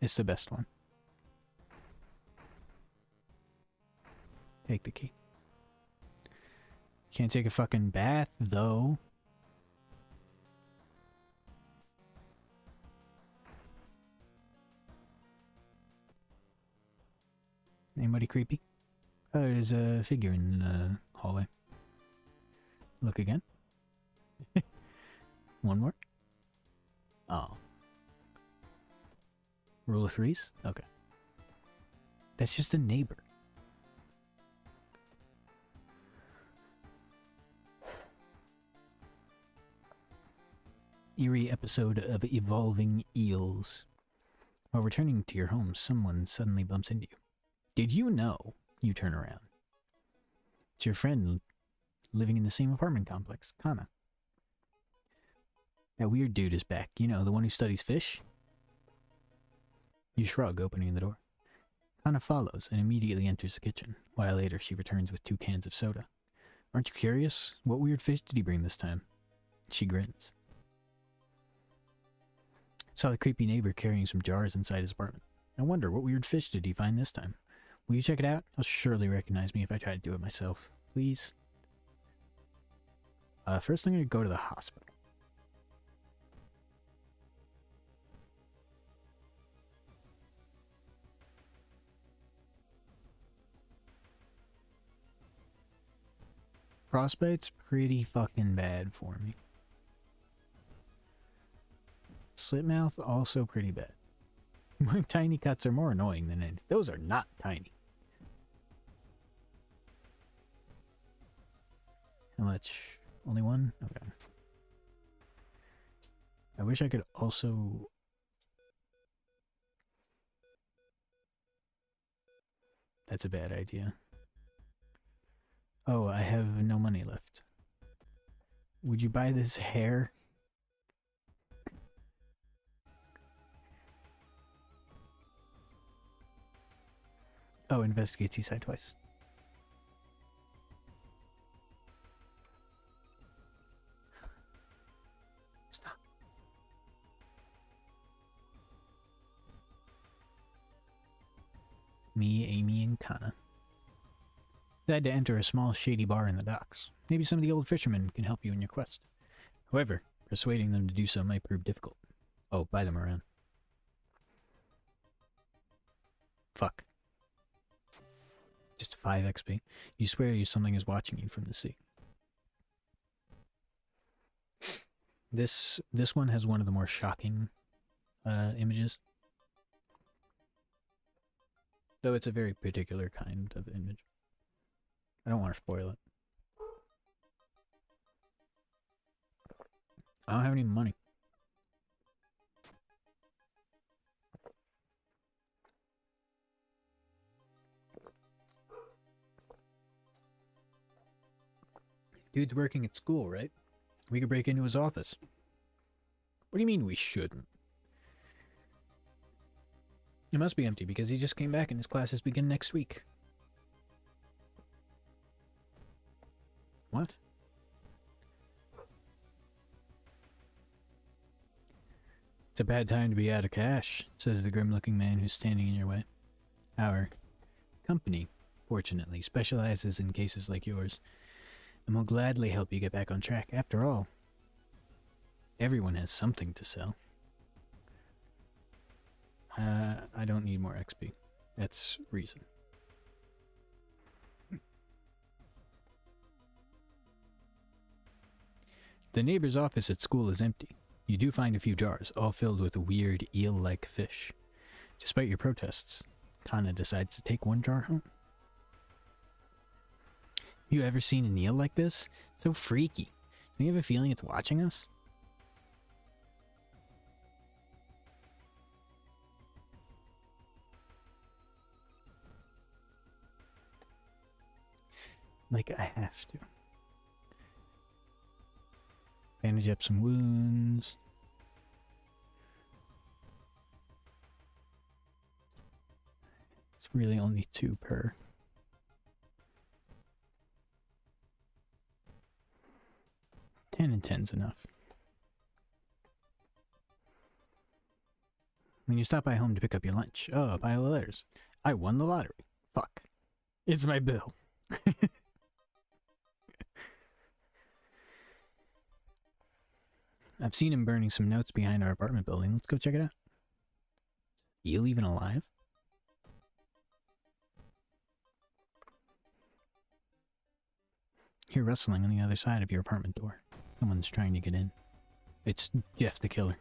It's the best one. Take the key. Can't take a fucking bath, though. Anybody creepy? Oh, there's a figure in the hallway. Look again. One more. Oh. Rule of threes? Okay. That's just a neighbor. Eerie episode of Evolving Eels. While returning to your home, someone suddenly bumps into you. Did you know? You turn around. It's your friend living in the same apartment complex, Kana. That weird dude is back. You know, the one who studies fish? You shrug, opening the door. Kana follows and immediately enters the kitchen. A while later, she returns with 2 cans of soda. Aren't you curious? What weird fish did he bring this time? She grins. Saw the creepy neighbor carrying some jars inside his apartment. I wonder, what weird fish did he find this time? Will you check it out? He'll surely recognize me if I try to do it myself. Please? First I'm going to go to the hospital. Frostbite's pretty fucking bad for me. Slitmouth also pretty bad. My tiny cuts are more annoying than anything. Those are not tiny. How much? Only one? Okay. I wish I could also... That's a bad idea. Oh, I have no money left. Would you buy this hair? Oh, investigate Seaside twice. Stop. Me, Amy, and Kana. Decide to enter a small shady bar in the docks. Maybe some of the old fishermen can help you in your quest. However, persuading them to do so might prove difficult. Oh, buy them around. Fuck. Just 5 XP. You swear something is watching you from the sea. This one has one of the more shocking images. Though it's a very particular kind of image. I don't want to spoil it. I don't have any money. Dude's working at school, right? We could break into his office. What do you mean we shouldn't? It must be empty because he just came back and his classes begin next week. What? It's a bad time to be out of cash, says the grim-looking man who's standing in your way. Our company, fortunately, specializes in cases like yours, and will gladly help you get back on track. After all, everyone has something to sell. I don't need more XP. That's reason. The neighbor's office at school is empty. You do find a few jars, all filled with weird eel-like fish. Despite your protests, Kana decides to take one jar home. You ever seen an eel like this? It's so freaky. Do you have a feeling it's watching us? Like, I have to. Bandage up some wounds. It's really only 2 per. $10 and 10's enough. When you stop by home to pick up your lunch, oh, a pile of letters. I won the lottery. Fuck. It's my bill. I've seen him burning some notes behind our apartment building. Let's go check it out. Eel even alive? Hear rustling on the other side of your apartment door. Someone's trying to get in. It's Jeff the Killer.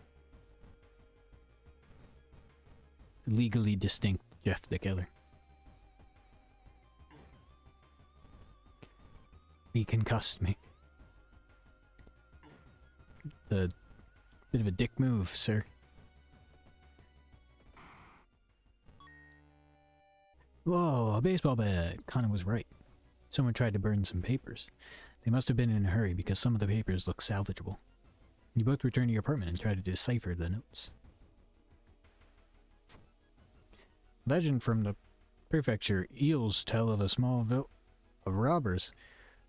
Legally distinct Jeff the Killer. He concussed me. The bit of a dick move, sir. Whoa, a baseball bat. Connor was right. Someone tried to burn some papers. They must have been in a hurry because some of the papers look salvageable. You both return to your apartment and try to decipher the notes. Legend from the prefecture. Eels tell of a small village of robbers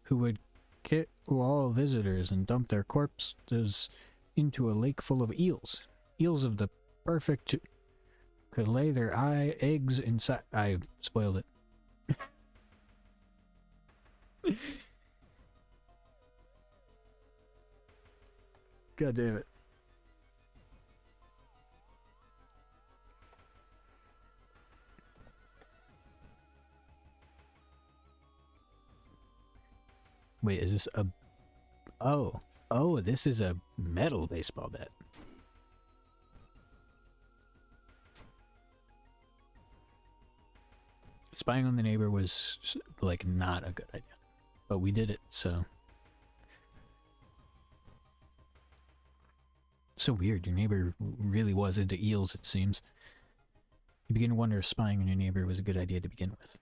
who would kill all visitors and dump their corpses into a lake full of eels. Eels of the perfect could lay their eggs inside. I spoiled it. God damn it. Wait, is this a... Oh. Oh, this is a metal baseball bat. Spying on the neighbor was, like, not a good idea. But we did it, so... So weird, your neighbor really was into eels, it seems. You begin to wonder if spying on your neighbor was a good idea to begin with.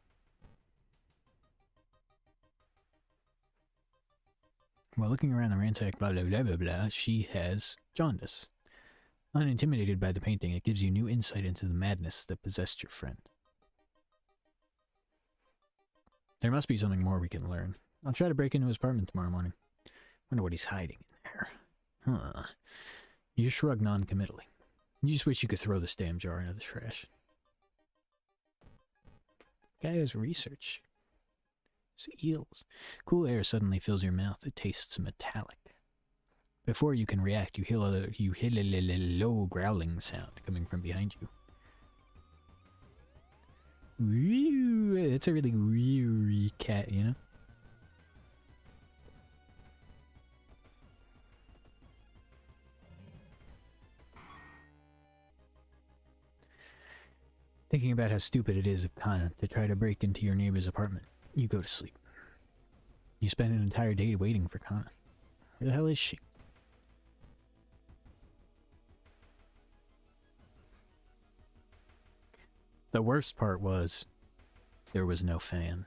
While looking around the ransacked blah blah blah blah blah, she has jaundice. Unintimidated by the painting, it gives you new insight into the madness that possessed your friend. There must be something more we can learn. I'll try to break into his apartment tomorrow morning. Wonder what he's hiding in there. Huh. You shrug non-committally. You just wish you could throw this damn jar into the trash. Guy has research. It's eels. Cool air suddenly fills your mouth. It tastes metallic. Before you can react, you hear a low growling sound coming from behind you. It's a really weary cat, you know? Thinking about how stupid it is of Kana to try to break into your neighbor's apartment, you go to sleep. You spend an entire day waiting for Kana. Where the hell is she? The worst part was, there was no fan.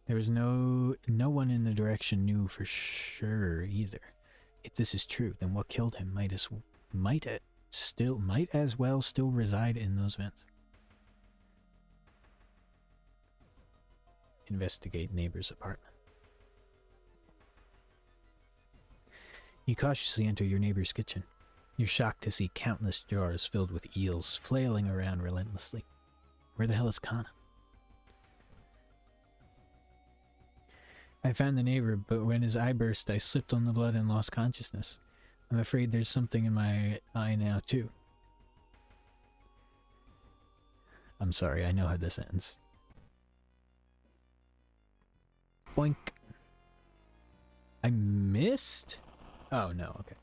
There was no one in the direction knew for sure either. If this is true, then what killed him might as well still reside in those vents. Investigate neighbor's apartment. You cautiously enter your neighbor's kitchen. You're shocked to see countless jars filled with eels flailing around relentlessly. Where the hell is Kana? I found the neighbor, but when his eye burst, I slipped on the blood and lost consciousness. I'm afraid there's something in my eye now, too. I'm sorry, I know how this ends. Boink. I missed? Oh, no, okay.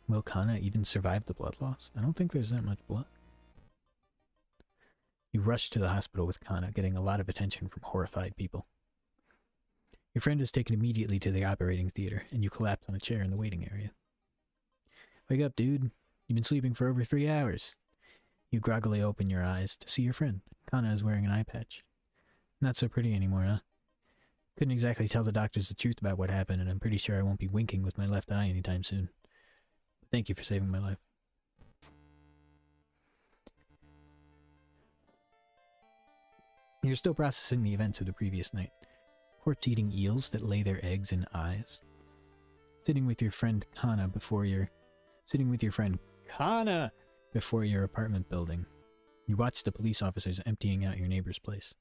Will Kana even survive the blood loss? I don't think there's that much blood. You rush to the hospital with Kana, getting a lot of attention from horrified people. Your friend is taken immediately to the operating theater, and you collapse on a chair in the waiting area. Wake up, dude. You've been sleeping for over 3 hours. You groggily open your eyes to see your friend. Kana is wearing an eye patch. Not so pretty anymore, huh? Couldn't exactly tell the doctors the truth about what happened, and I'm pretty sure I won't be winking with my left eye anytime soon. But thank you for saving my life. You're still processing the events of the previous night. Quartz-eating eels that lay their eggs in eyes. Sitting with your friend Kana before your apartment building. You watch the police officers emptying out your neighbor's place.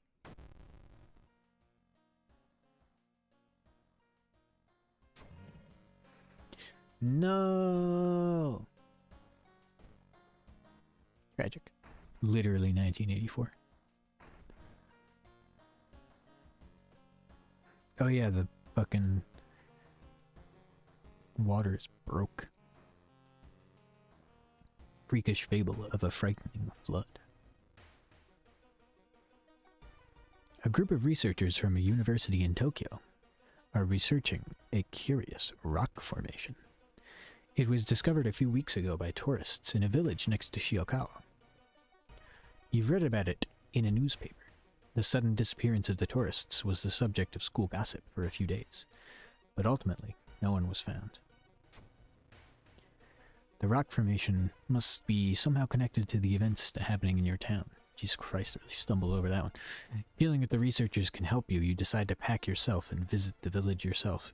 No! Tragic. Literally 1984. Oh yeah, the fucking water is broke. Freakish fable of a frightening flood. A group of researchers from a university in Tokyo are researching a curious rock formation. It was discovered a few weeks ago by tourists in a village next to Shiokawa. You've read about it in a newspaper. The sudden disappearance of the tourists was the subject of school gossip for a few days, but ultimately, no one was found. The rock formation must be somehow connected to the events happening in your town. Jesus Christ, I really stumbled over that one. Feeling that the researchers can help you, you decide to pack yourself and visit the village yourself.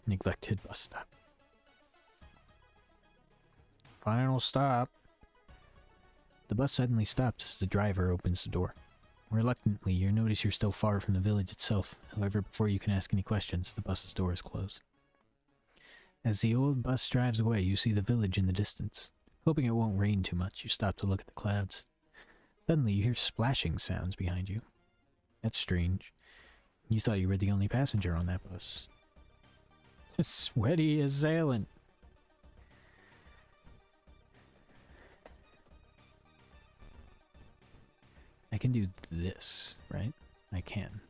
Neglected bus stop. Final stop. The bus suddenly stops as the driver opens the door. Reluctantly, you notice you're still far from the village itself. However, before you can ask any questions, the bus's door is closed. As the old bus drives away, you see the village in the distance. Hoping it won't rain too much, you stop to look at the clouds. Suddenly, you hear splashing sounds behind you. That's strange. You thought you were the only passenger on that bus. Sweaty assailant. I can do this, right? I can.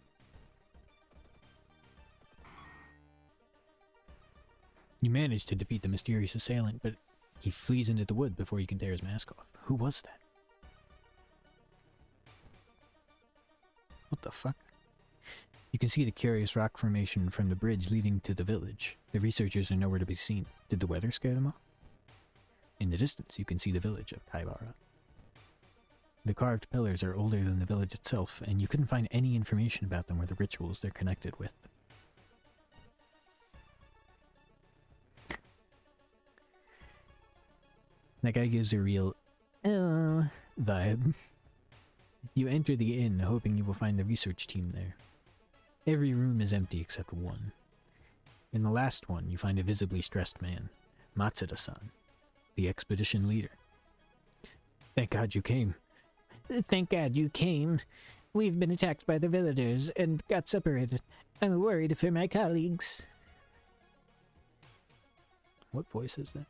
You manage to defeat the mysterious assailant, but he flees into the wood before you can tear his mask off. Who was that? What the fuck? You can see the curious rock formation from the bridge leading to the village. The researchers are nowhere to be seen. Did the weather scare them off? In the distance, you can see the village of Kaibara. The carved pillars are older than the village itself, and you couldn't find any information about them or the rituals they're connected with. That guy gives a real vibe. You enter the inn, hoping you will find the research team there. Every room is empty except one. In the last one, you find a visibly stressed man, Matsuda-san, the expedition leader. Thank God you came. Thank God you came. We've been attacked by the villagers and got separated. I'm worried for my colleagues. What voice is that?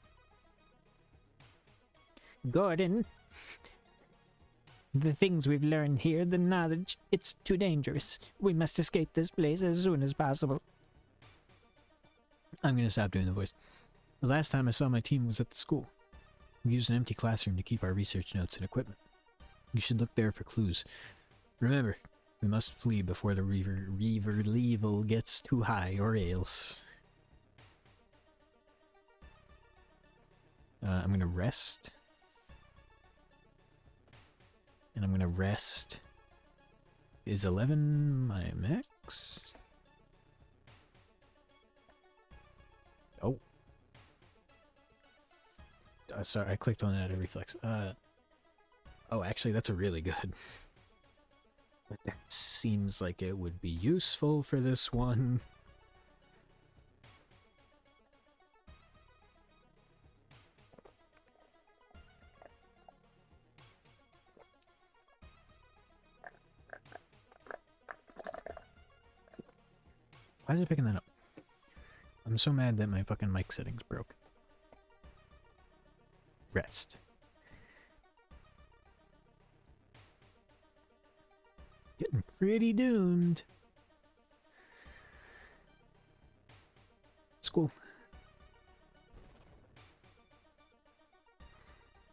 Gordon. The things we've learned here, the knowledge, it's too dangerous. We must escape this place as soon as possible. I'm gonna stop doing the voice. The last time I saw my team was at the school. We used an empty classroom to keep our research notes and equipment. You should look there for clues. Remember, we must flee before the reaver level gets too high or else. I'm gonna rest. And I'm gonna rest. Is 11 my max? Oh. Sorry, I clicked on that at reflex. Oh, actually, that's a really good. But that seems like it would be useful for this one. Why is it picking that up? I'm so mad that my fucking mic settings broke. Rest. Getting pretty doomed. School.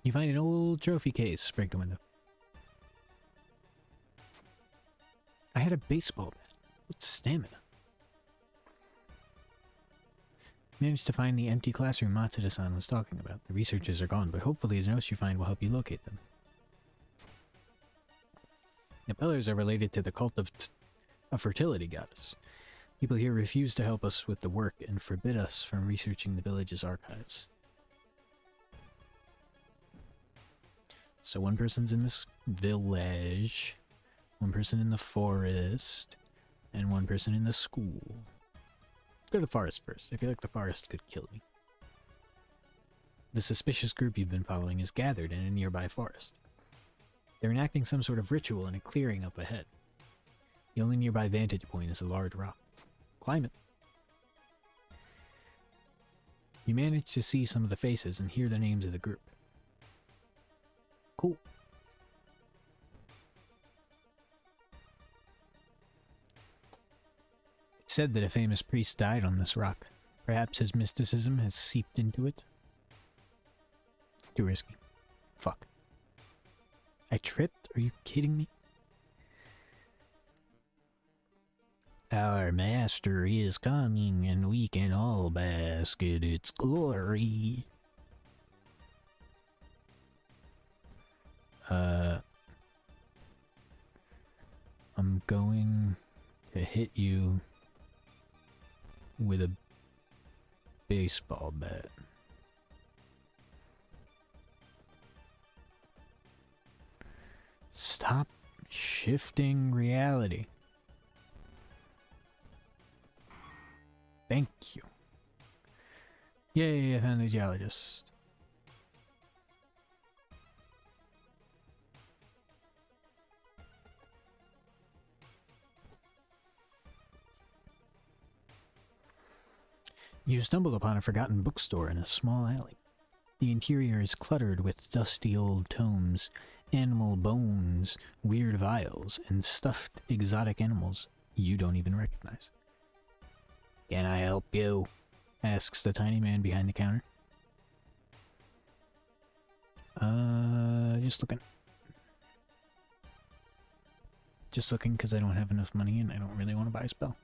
You find an old trophy case. Break the window. I had a baseball bat. What's stamina? Managed to find the empty classroom Matsuda-san was talking about. The researchers are gone, but hopefully the notes you find will help you locate them. The pillars are related to the cult of a fertility goddess. People here refuse to help us with the work and forbid us from researching the village's archives. So one person's in this village, one person in the forest, and one person in the school. Go to the forest first. I feel like the forest could kill me. The suspicious group you've been following is gathered in a nearby forest. They're enacting some sort of ritual in a clearing up ahead. The only nearby vantage point is a large rock. Climb it. You manage to see some of the faces and hear the names of the group. Cool. It's said that a famous priest died on this rock. Perhaps his mysticism has seeped into it. Too risky. Fuck. I tripped? Are you kidding me? Our master is coming, and we can all bask in its glory. I'm going to hit you with a baseball bat. Stop shifting reality. Thank you. Yay, I found the geologist. You stumble upon a forgotten bookstore in a small alley. The interior is cluttered with dusty old tomes, animal bones, weird vials, and stuffed exotic animals you don't even recognize. "Can I help you?" asks the tiny man behind the counter. Just looking. Just looking because I don't have enough money and I don't really want to buy a spell.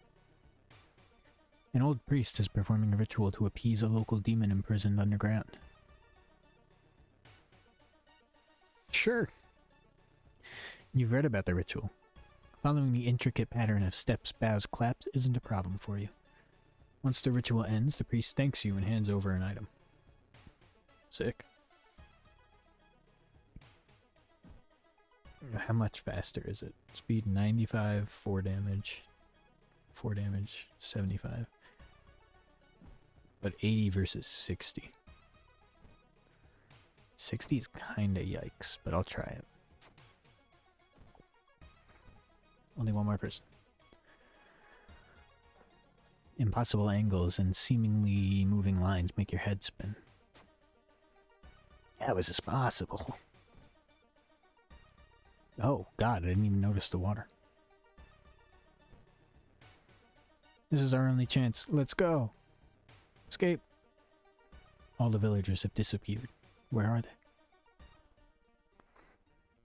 An old priest is performing a ritual to appease a local demon imprisoned underground. Sure. You've read about the ritual. Following the intricate pattern of steps, bows, claps isn't a problem for you. Once the ritual ends, the priest thanks you and hands over an item. Sick. How much faster is it? Speed 95, 4 damage. 4 damage, 75. But 80 versus 60. 60 is kinda yikes, but I'll try it. Only one more person. Impossible angles and seemingly moving lines make your head spin. How is this possible? Oh, God, I didn't even notice the water. This is our only chance. Let's go. Escape. All the villagers have disappeared. Where are they?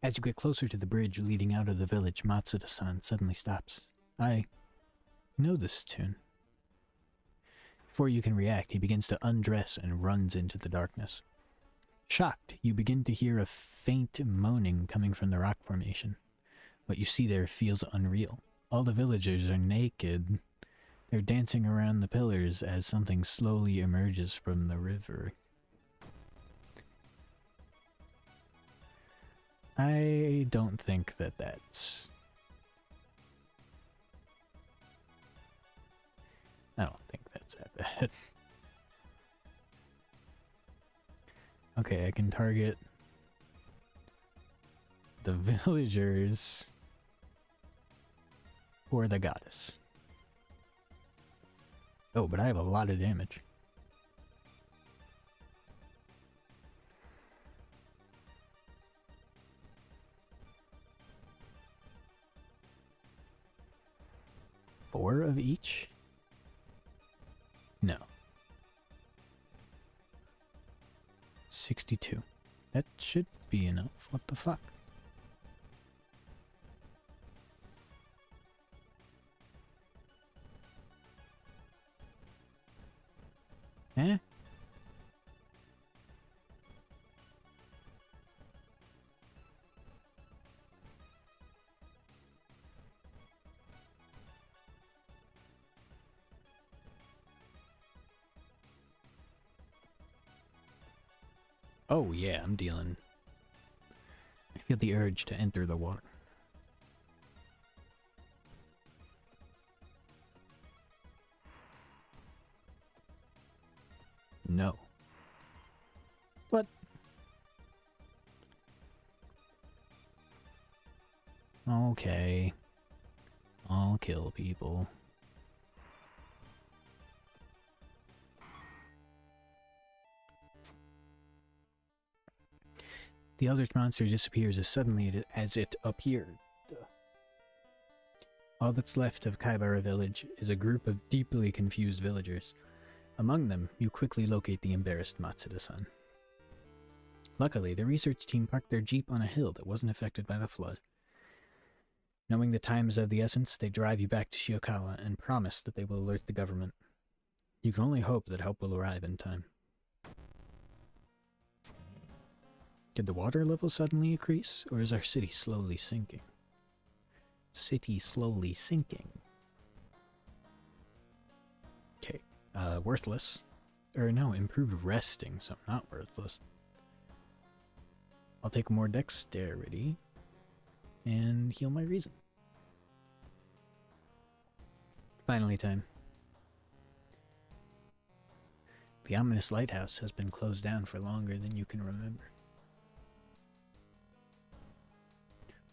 As you get closer to the bridge leading out of the village, Matsuda-san suddenly stops. I know this tune. Before you can react, he begins to undress and runs into the darkness. Shocked, you begin to hear a faint moaning coming from the rock formation. What you see there feels unreal. All the villagers are naked. They're dancing around the pillars as something slowly emerges from the river. I don't think that that's... I don't think that's that bad. Okay, I can target the villagers or the goddess. Oh, but I have a lot of damage. Four of each? No. 62. That should be enough. What the fuck? Eh? Oh yeah, I'm dealing. I feel the urge to enter the water. No. What? Okay. I'll kill people. The Eldritch monster disappears as suddenly as it appeared. All that's left of Kaibara village is a group of deeply confused villagers. Among them, you quickly locate the embarrassed Matsuda-san. Luckily, the research team parked their jeep on a hill that wasn't affected by the flood. Knowing the time is of the essence, they drive you back to Shiokawa and promise that they will alert the government. You can only hope that help will arrive in time. Did the water level suddenly increase, or is our city slowly sinking? City slowly sinking. Okay, worthless. Or no, improved resting, so not worthless. I'll take more dexterity and heal my reason. Finally time. The ominous lighthouse has been closed down for longer than you can remember.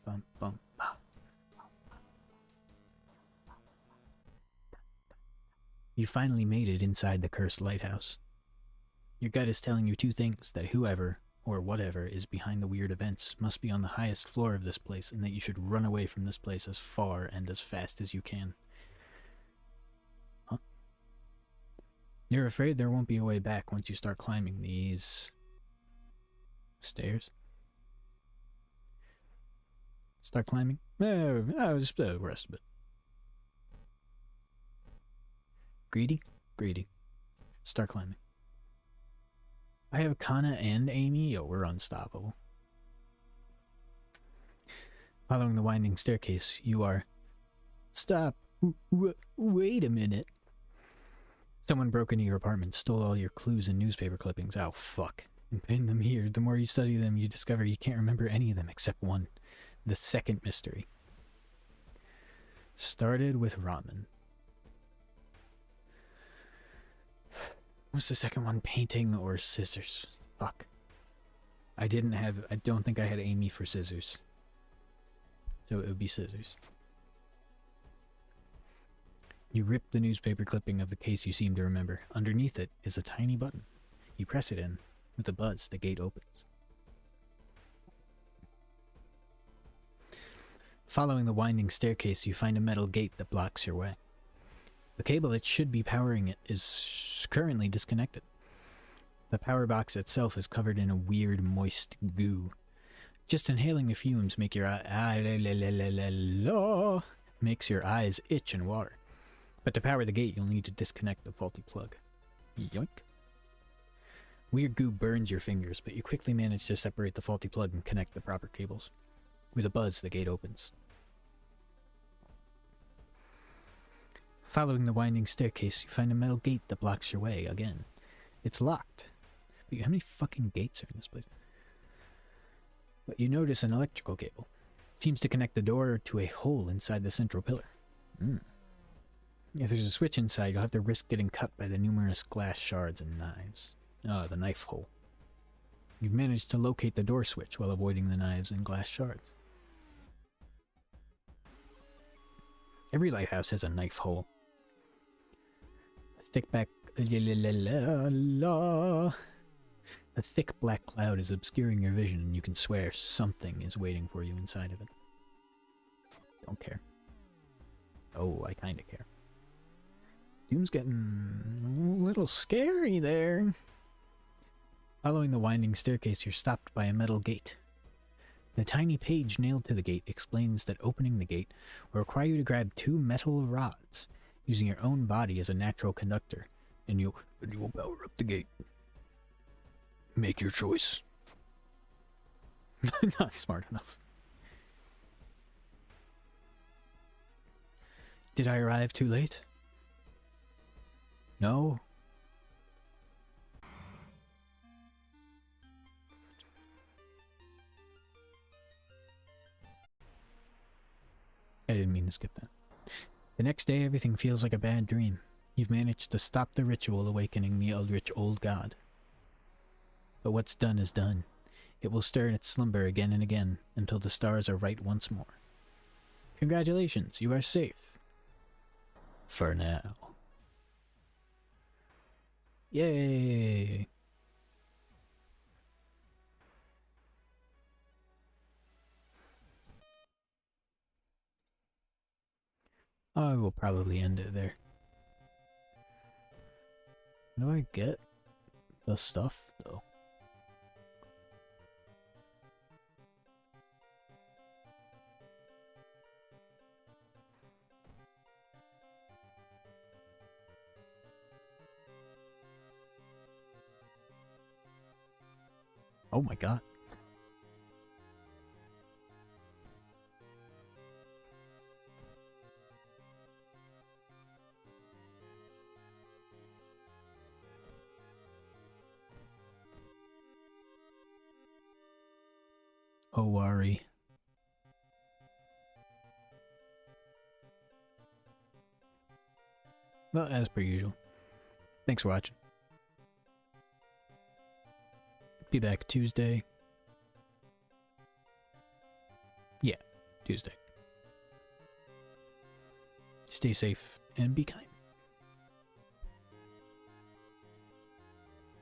Bum, bum, bah. You finally made it inside the cursed lighthouse. Your gut is telling you two things: that whoever or whatever is behind the weird events must be on the highest floor of this place, and that you should run away from this place as far and as fast as you can. Huh? You're afraid there won't be a way back once you start climbing these stairs? Start climbing? Just rest a bit. Greedy? Greedy. Start climbing. I have Kana and Amy. Yo, we're unstoppable. Following the winding staircase, you are... Stop. Wait a minute. Someone broke into your apartment, stole all your clues and newspaper clippings. Oh, fuck. And pinned them here. The more you study them, you discover you can't remember any of them except one. The second mystery. Started with ramen. What's the second one? Painting or scissors? Fuck. I don't think I had Amy for scissors. So it would be scissors. You rip the newspaper clipping of the case you seem to remember. Underneath it is a tiny button. You press it in. With a buzz, the gate opens. Following the winding staircase, you find a metal gate that blocks your way. The cable that should be powering it is currently disconnected. The power box itself is covered in a weird, moist goo. Just inhaling the fumes makes your eyes itch and water. But to power the gate, you'll need to disconnect the faulty plug. Yoink. Weird goo burns your fingers, but you quickly manage to separate the faulty plug and connect the proper cables. With a buzz, the gate opens. Following the winding staircase, you find a metal gate that blocks your way again. It's locked. But how many fucking gates are in this place? But you notice an electrical cable. It seems to connect the door to a hole inside the central pillar. If there's a switch inside, you'll have to risk getting cut by the numerous glass shards and knives. Oh, the knife hole. You've managed to locate the door switch while avoiding the knives and glass shards. Every lighthouse has a knife hole. A thick black cloud is obscuring your vision, and you can swear something is waiting for you inside of it. Don't care. Oh, I kinda care. Doom's getting a little scary there. Following the winding staircase, you're stopped by a metal gate. The tiny page nailed to the gate explains that opening the gate will require you to grab two metal rods, using your own body as a natural conductor, and you'll power up the gate. Make your choice. Not smart enough. Did I arrive too late? No? I didn't mean to skip that. The next day, everything feels like a bad dream. You've managed to stop the ritual awakening the eldritch old god. But what's done is done. It will stir in its slumber again and again until the stars are right once more. Congratulations, you are safe. For now. Yay! I will probably end it there. How do I get the stuff, though? Oh my god. Owari. Well, as per usual. Thanks for watching. Be back Tuesday. Yeah, Tuesday. Stay safe and be kind.